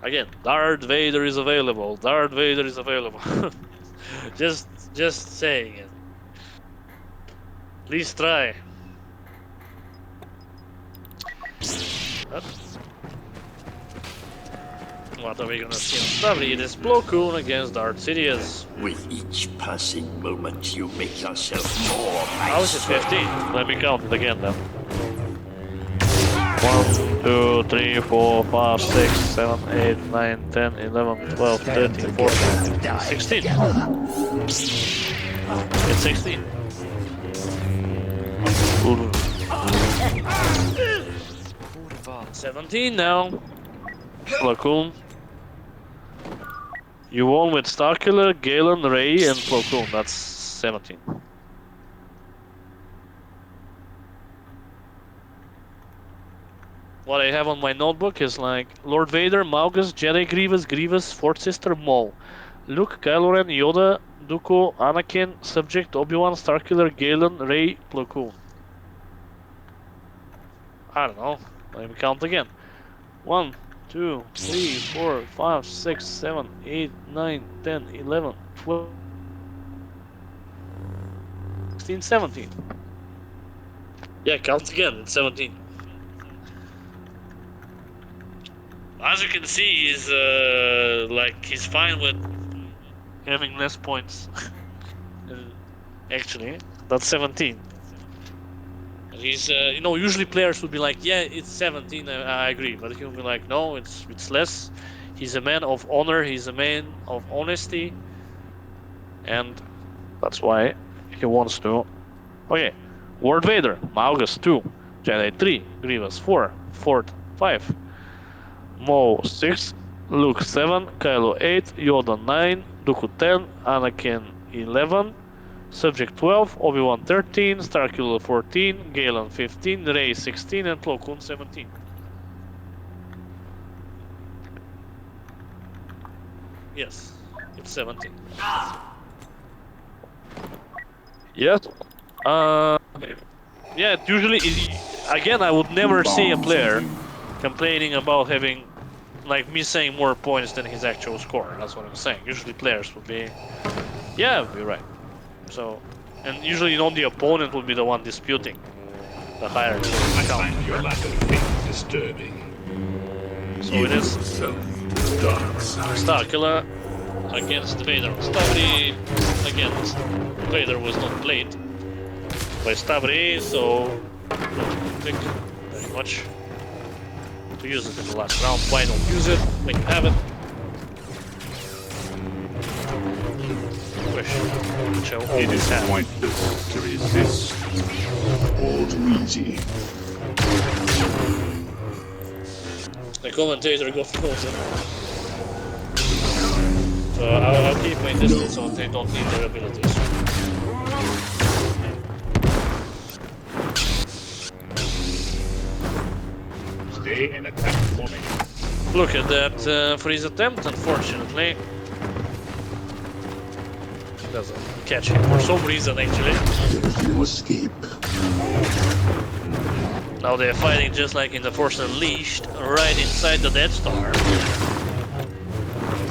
S1: Again, Darth Vader is available. Darth Vader is available. just saying it. Please try. What are we gonna see on Stavri? It is Plo Koon against Darth Sidious.
S8: With each passing moment, you make yourself more
S1: How is it 15? Let me count it again then. 1, 2, 3, 4, 5, 6, 7, 8, 9, 10, 11, 12, 13, 14, 15, 16. It's 16. 17 now. Plo Koon. You won with Starkiller, Galen, Rey, and Plo Koon. That's 17. What I have on my notebook is like Lord Vader, Malgus, Jedi Grievous, Grievous, Fourth Sister, Maul, Luke, Kylo Ren, Yoda, Dooku, Anakin, Subject, Obi-Wan, Starkiller, Galen, Rey, Plo Koon. I don't know. Let me count again. 1, 2, 3, 4, 5, 6, 7, 8, 9, 10, 11, 12, 16, 17. Yeah, count again. It's 17. As you can see, he's he's fine with having less points. Actually, that's 17. And he's, usually players would be like, yeah, it's 17. I agree, but he'll be like, no, it's less. He's a man of honor. He's a man of honesty, and that's why he wants to. Okay, Lord Vader, Malgus 2, Jedi 3, Grievous 4, Ford 5. Maul 6, Luke 7, Kylo 8, Yoda 9, Dooku 10, Anakin 11, Subject 12, Obi-Wan 13, Starkiller 14, Galen 15, Rey 16, and Plo Koon 17. Yes, it's 17.
S2: Yes.
S1: Yeah, usually, again, I would never see a player complaining about having, like, missing more points than his actual score. That's what I'm saying. Usually players would be, yeah, you're right. So, and usually not the opponent would be the one disputing the higher
S8: I find your lack of faith disturbing.
S1: So it is Starkiller against Vader. Stavri against Vader was not played by Stavri, so don't think very much to use it in the last round. Why don't use it when you have it?
S8: It is pointless to resist. All too easy.
S1: The commentator got frozen. So I'll keep my distance so they don't need their abilities.
S8: Stay in attack formation.
S1: Look at that for his attempt, unfortunately. Doesn't catch him for some reason, actually.
S8: There's no escape.
S1: Now they're fighting just like in the Force Unleashed, right inside the Death Star.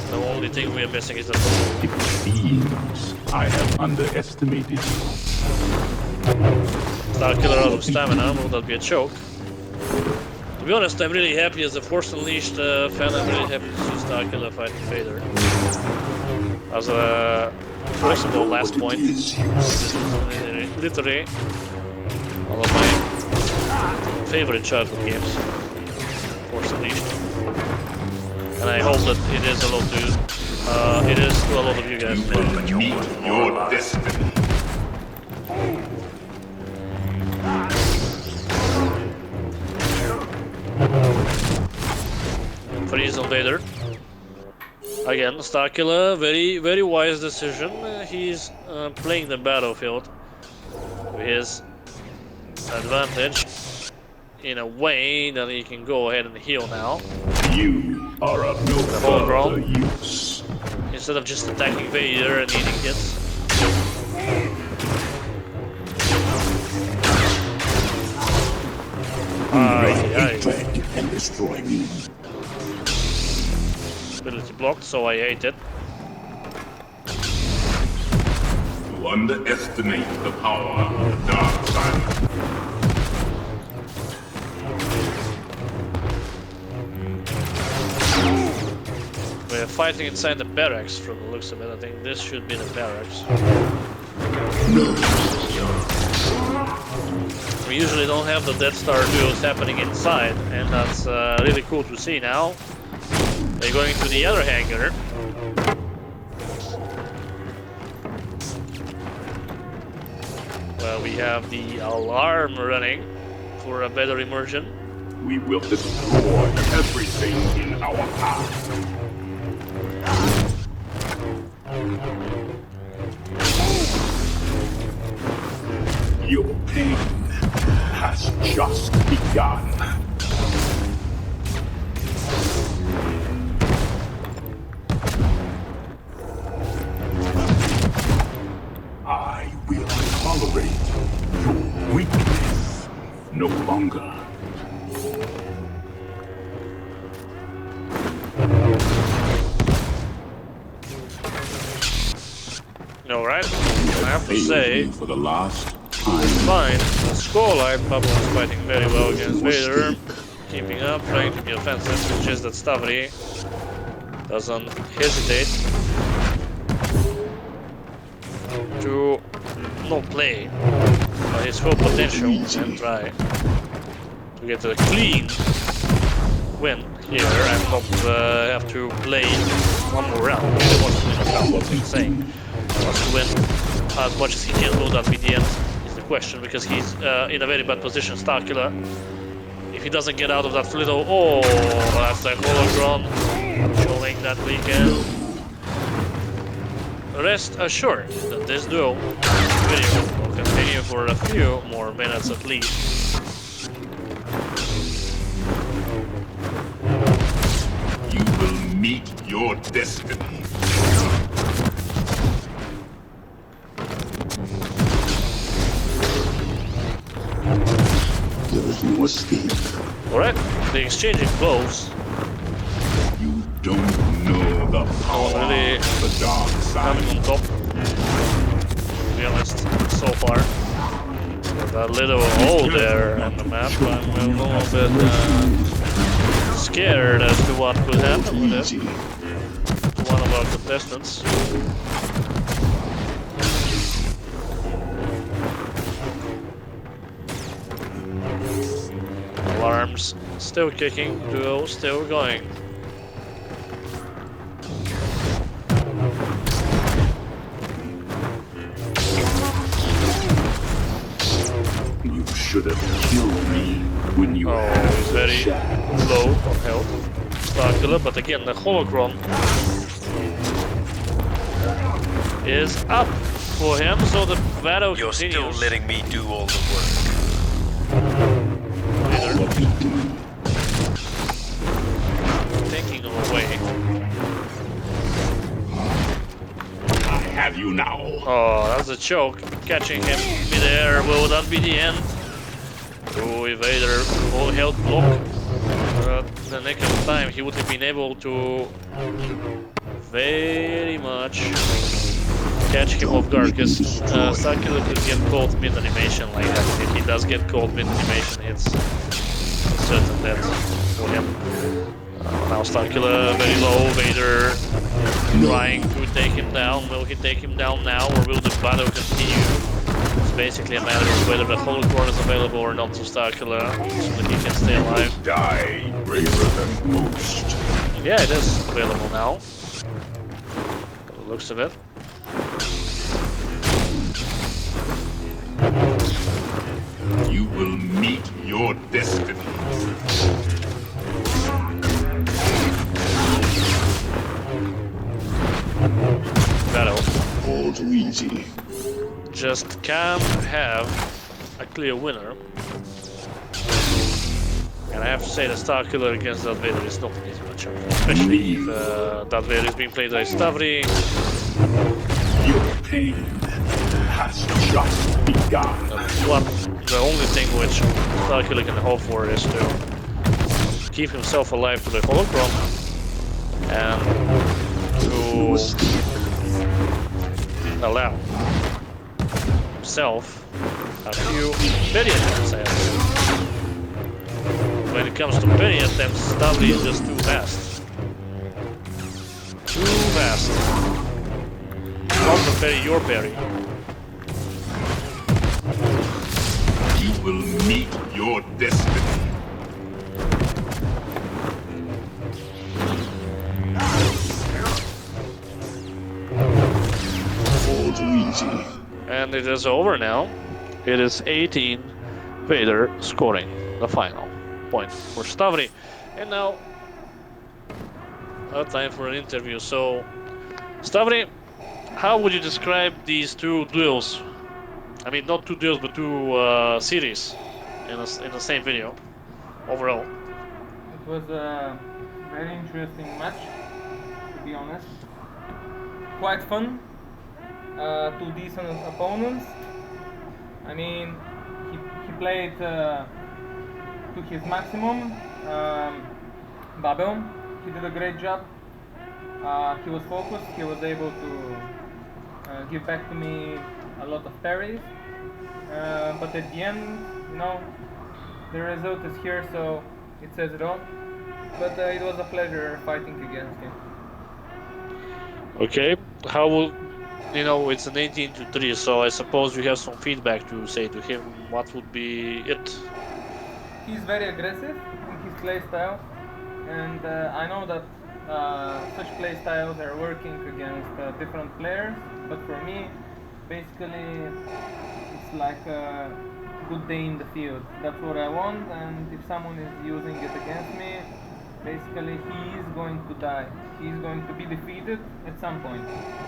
S1: The only thing we are missing is the...
S8: It seems I have underestimated you.
S1: Starkiller out of stamina, will that be a choke? To be honest, I'm really happy as a Force Unleashed fan, I'm really happy to see Starkiller fighting Vader. As a possible last point. Literally one of my favorite childhood games, Force Unleashed. And I hope that it is to a lot of you guys.
S8: Meet your destiny.
S1: Freeze on Vader. Again, Starkiller, very wise decision. He's playing the battlefield to his advantage in a way that he can go ahead and heal now.
S8: You are of no further use.
S1: Instead of just attacking Vader and eating hits.
S8: Hatred and destroy me.
S1: Ability blocked, so I hate it.
S8: You underestimate the power of the dark side.
S1: We're fighting inside the barracks from the looks of it. I think this should be the barracks. We usually don't have the Death Star duels happening inside, and that's really cool to see now. They're going to the other hangar. Well, we have the alarm running for a better immersion.
S8: We will destroy everything in our path. Your pain has just begun. I will tolerate your weakness no longer.
S1: Alright, I have to say,
S8: for the last
S1: it's fine. The scoreline, Pablo is fighting very well against Vader, keeping up, trying to be offensive. It's just that Stavri doesn't hesitate to not play by his full potential and try to get a clean win here and not have to play one more round. He wants to win a round, what's he saying? He wants to win as much as he can. Will that be the end is the question, because he's in a very bad position, Starkiller. If he doesn't get out of that little... Oh, that's the holocron showing that we can rest assured that this duel video will continue for a few more minutes at least.
S8: You will meet your destiny. There is no escape.
S1: Alright, the exchanging blows.
S8: You don't know the power
S1: really
S8: of the dark side.
S1: coming on top, to be honest, so far. With a little hole there in the map, I'm a little bit scared as to what could happen with it. One of our contestants. Alarms still kicking, duo still going.
S8: You should have killed me when you had
S1: he's very low on health. Starkiller, but again the holocron is up for him, so the battle
S13: You're
S1: continues.
S13: still letting me do all the work.
S1: Taking him away.
S8: I have you now.
S1: Oh, that's a choke. Catching him midair. Will that be the end? Oh, Evader full health block. The nick of time, he would have been able to very much catch him off guard, because Starkiller could get caught mid-animation like that. If he does get caught mid-animation, it's a certain death for him. Now Starkiller very low, Vader trying to take him down. Will he take him down now, or will the battle continue? It's basically a matter of whether the holocron is available or not to Starkiller, so that he can stay alive.
S8: Die braver than most.
S1: Yeah, it is available now. By the looks of it.
S8: You will meet your destiny.
S1: Battle.
S8: All too easy.
S1: Just can't have a clear winner. And I have to say that Starkiller against Darth Vader is not an easy matchup. Especially if Darth Vader is being played by Stavri.
S8: Your pain has just begun.
S1: The only thing which Starkiller can hope for is to keep himself alive to the holocron and to allow himself a few parry attempts. When it comes to parry attempts, Stavri is just too fast. Too fast. Counter parry your parry.
S8: You will meet your destiny. All too easy.
S1: And it is over now. It is 18, Vader scoring the final point for Stavri. And now, time for an interview. So, Stavri, how would you describe these two duels? I mean, not two duels, but two series in the same video, overall.
S9: It was a very interesting match, to be honest. Quite fun. Two decent opponents. I mean, he played to his maximum. Babel, he did a great job. He was focused. He was able to give back to me a lot of parries. But at the end, you know, the result is here, so it says it all. But it was a pleasure fighting against him.
S1: Okay, how will you know? It's an 18-3, so I suppose you have some feedback to say to him. What would be it?
S9: He's very aggressive in his play style, and I know that such play styles are working against different players. But for me, basically, it's like a good day in the field. That's what I want, and if someone is using it against me, basically he is going to die. he's going to be defeated at some point.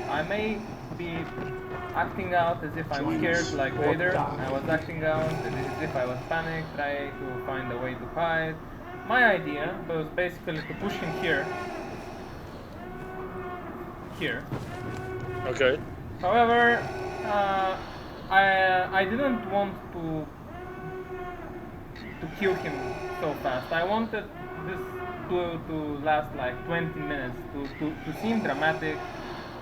S9: I may be acting out as if I'm scared like Vader. I was acting out as if I was panicked, trying to find a way to hide. My idea was basically to push him here. Here.
S1: Okay.
S9: However, I didn't want to kill him so fast. I wanted this to last like 20 minutes, to seem dramatic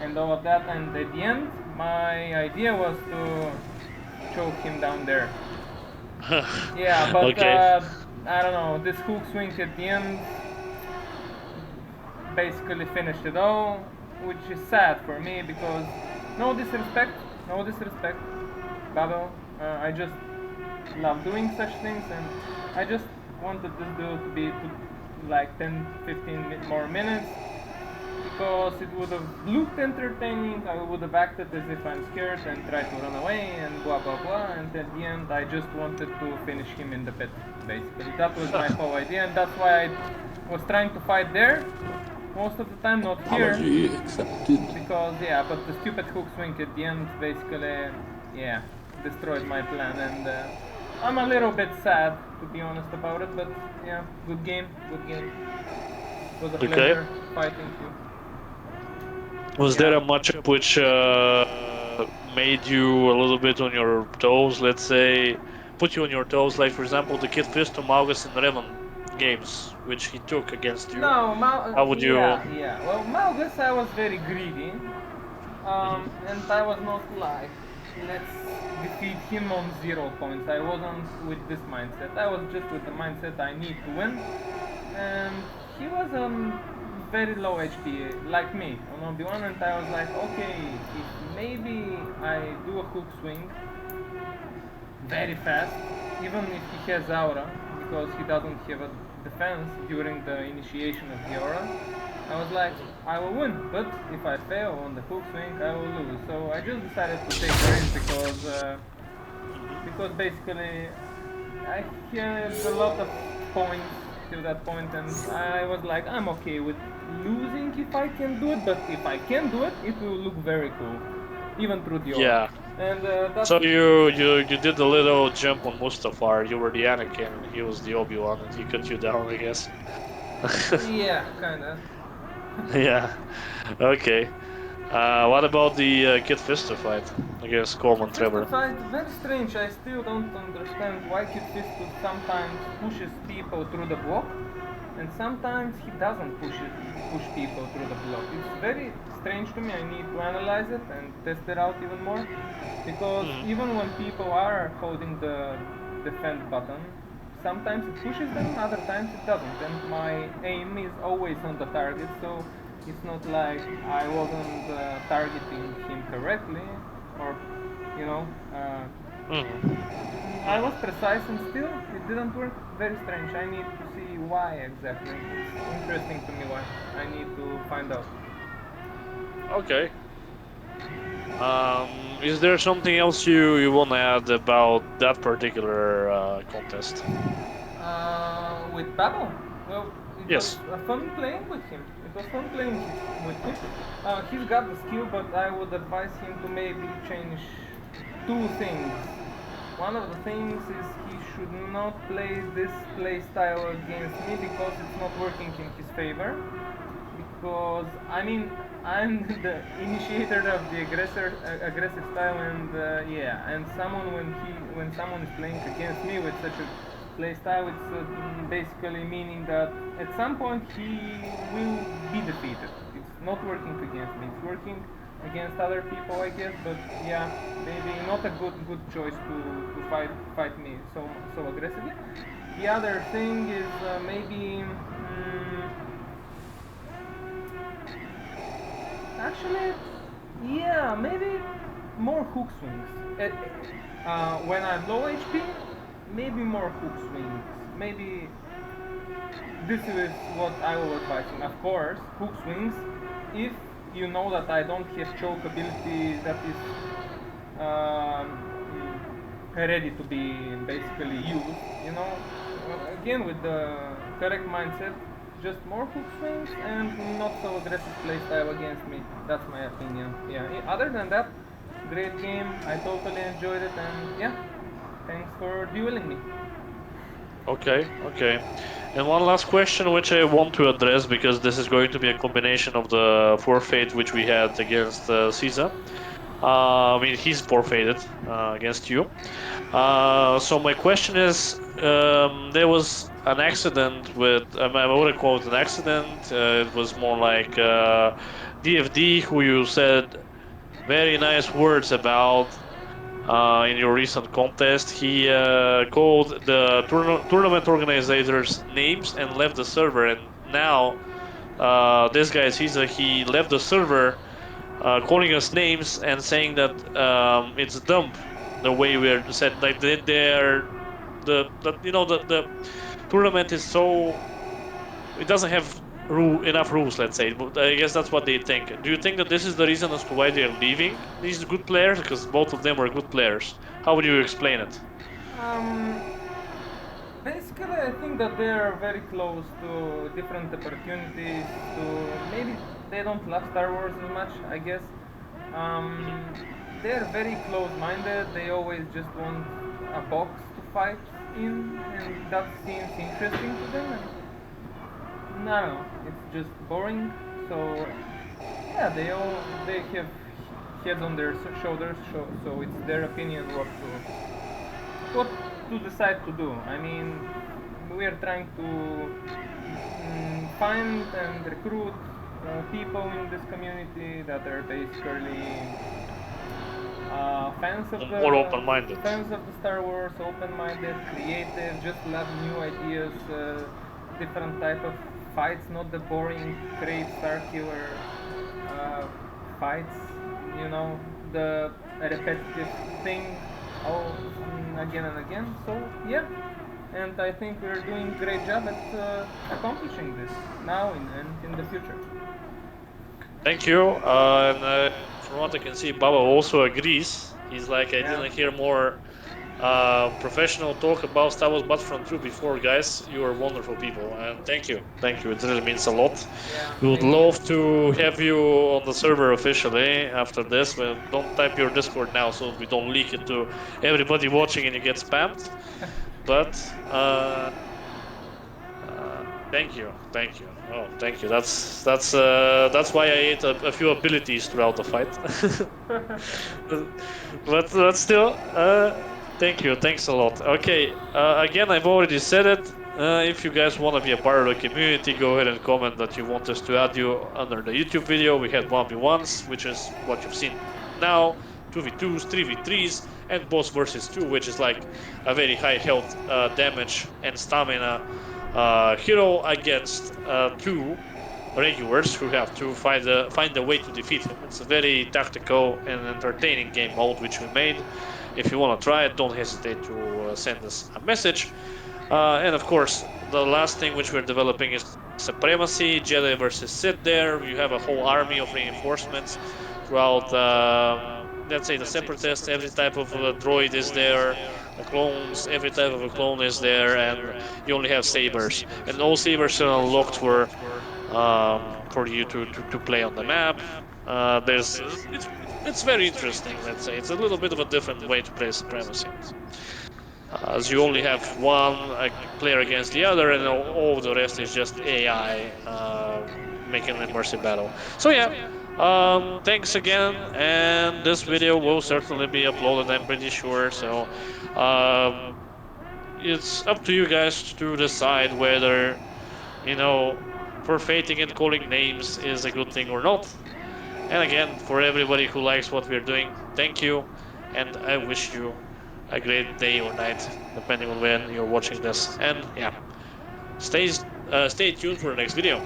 S9: and all of that, and at the end, my idea was to choke him down there. Yeah, but
S1: okay.
S9: I don't know, this hook swing at the end basically finished it all, which is sad for me because no disrespect, Babel. I just love doing such things, and I just wanted this duel to be like 10-15 more minutes because it would have looked entertaining. I would have acted as if I'm scared and tried to run away and blah blah blah, and at the end I just wanted to finish him in the pit. Basically, that was my whole idea, and that's why I was trying to fight there most of the time, not here. Because yeah, but the stupid hook swing at the end basically, yeah, destroyed my plan, and I'm a little bit sad to be honest about it, but yeah, good game. It was a pleasure fighting you.
S1: Was there a matchup which made you a little bit on your toes, let's say, put you on your toes, like for example the Kid Fist to Malgus in 11 games, which he took against you?
S9: No,
S1: how would you...
S9: Yeah, well, Malgus I was very greedy, and I was not like, let's defeat him on 0 points. I wasn't with this mindset. I was just with the mindset I need to win, and he was on very low HP, like me, on Obi-Wan, and I was like, okay, if maybe I do a hook swing very fast, even if he has aura, because he doesn't have a defense during the initiation of the aura, I was like, I will win, but if I fail on the hook swing, I will lose. So I just decided to take the risk because basically I had a lot of points till that point, and I was like, I'm okay with losing if I can do it, but if I can do it, it will look very cool, even through the aura.
S1: Yeah.
S9: And that's
S1: so you did the little jump on Mustafar. You were the Anakin, and he was the Obi-Wan, and he cut you down, I guess.
S9: Yeah, kinda.
S1: Yeah. Okay. What about the Kid Fister fight against Coleman Trevor?
S9: Fight, very strange. I still don't understand why Kid Fister sometimes pushes people through the block, and sometimes he doesn't push people through the block. It's very strange to me. I need to analyze it and test it out even more, because even when people are holding the defend button, sometimes it pushes them, other times it doesn't, and my aim is always on the target, so it's not like I wasn't targeting him correctly, or, you know, I was precise and still it didn't work. Very strange. I need to see why exactly. It's interesting to me why. I need to find out.
S1: Okay. Is there something else you want to add about that particular contest?
S9: With Babel? Well, it
S1: yes.
S9: was fun playing with him. It was fun playing with him. He's got the skill, but I would advise him to maybe change 2 things. One of the things is he should not play this play style against me because it's not working in his favor. Because, I mean, I'm the initiator of the aggressive style, and yeah, and when someone is playing against me with such a play style, it's basically meaning that at some point he will be defeated. It's not working against me. It's working against other people, I guess. But yeah, maybe not a good choice to fight me so aggressively. The other thing is maybe. Actually, yeah, maybe more hook swings. When I'm low HP, maybe more hook swings. Maybe this is what I will advise him. Of course, hook swings, if you know that I don't have choke ability that is ready to be basically used, you know, again with the correct mindset, just more hook swings and not so aggressive playstyle against me. That's my opinion. Yeah. Other than that, great game. I totally enjoyed it, and yeah, thanks for dueling me.
S1: Okay, okay. And one last question which I want to address, because this is going to be a combination of the forfeit which we had against Caesar. I mean, he's forfeited against you. So my question is, there was an accident with, I wouldn't call it an accident. It was more like DFD, who you said very nice words about in your recent contest. He called the tournament organizers names and left the server. And now this guy Caesar, he left the server calling us names and saying that it's dumb the way we're said. Like they're the tournament is so, it doesn't have enough rules, let's say. But I guess that's what they think. Do you think that this is the reason as to why they're leaving these good players? Because both of them were good players. How would you explain it?
S9: Um, Basically, I think that they are very close to different opportunities. Maybe they don't love Star Wars as much, I guess. They are very close-minded. They always just want a box to fight in, and that seems interesting to them. And I don't know, it's just boring. So yeah, they have heads on their shoulders, so it's their opinion what to decide to do. I mean, we are trying to find and recruit people in this community that are basically fans of
S1: more open-minded,
S9: fans of the Star Wars, open-minded, creative, just love new ideas, different type of fights, not the boring Crave Star Killer fights. You know, the repetitive thing again and again. So yeah, and I think we're doing a great job at accomplishing this now and in the future.
S1: Thank you. And from what I can see, Baba also agrees. He's like, I didn't hear more professional talk about Star Wars Battlefront 2 before, guys. You are wonderful people, and thank you. Thank you. It really means a lot. We would love to have you on the server officially after this. But don't type your Discord now so we don't leak it to everybody watching and you get spammed. But thank you, thank you. Oh, thank you. That's why I ate a few abilities throughout the fight. but still, thank you. Thanks a lot. Okay. Again, I've already said it. If you guys want to be a part of the community, go ahead and comment that you want us to add you under the YouTube video. We had 1v1s, which is what you've seen now, 2v2s, 3v3s, and boss versus 2, which is like a very high health damage and stamina hero against two regulars who have to find a way to defeat him. It's a very tactical and entertaining game mode which we made. If you want to try it, don't hesitate to send us a message. And of course, the last thing which we're developing is Supremacy, Jedi versus Sith there. You have a whole army of reinforcements throughout, let's say, the Separatists. Every type of droid is there. The clones, every type of a clone is there. And you only have sabers. And all sabers are unlocked for you to play on the map. It's very interesting, let's say. It's a little bit of a different way to play Supremacy. As you only have one player against the other, and all the rest is just AI making an immersive battle. So yeah, thanks again, and this video will certainly be uploaded, I'm pretty sure. So it's up to you guys to decide whether, forfeiting and calling names is a good thing or not. And again, for everybody who likes what we're doing, thank you, and I wish you a great day or night, depending on when you're watching this. And yeah, stay tuned for the next video.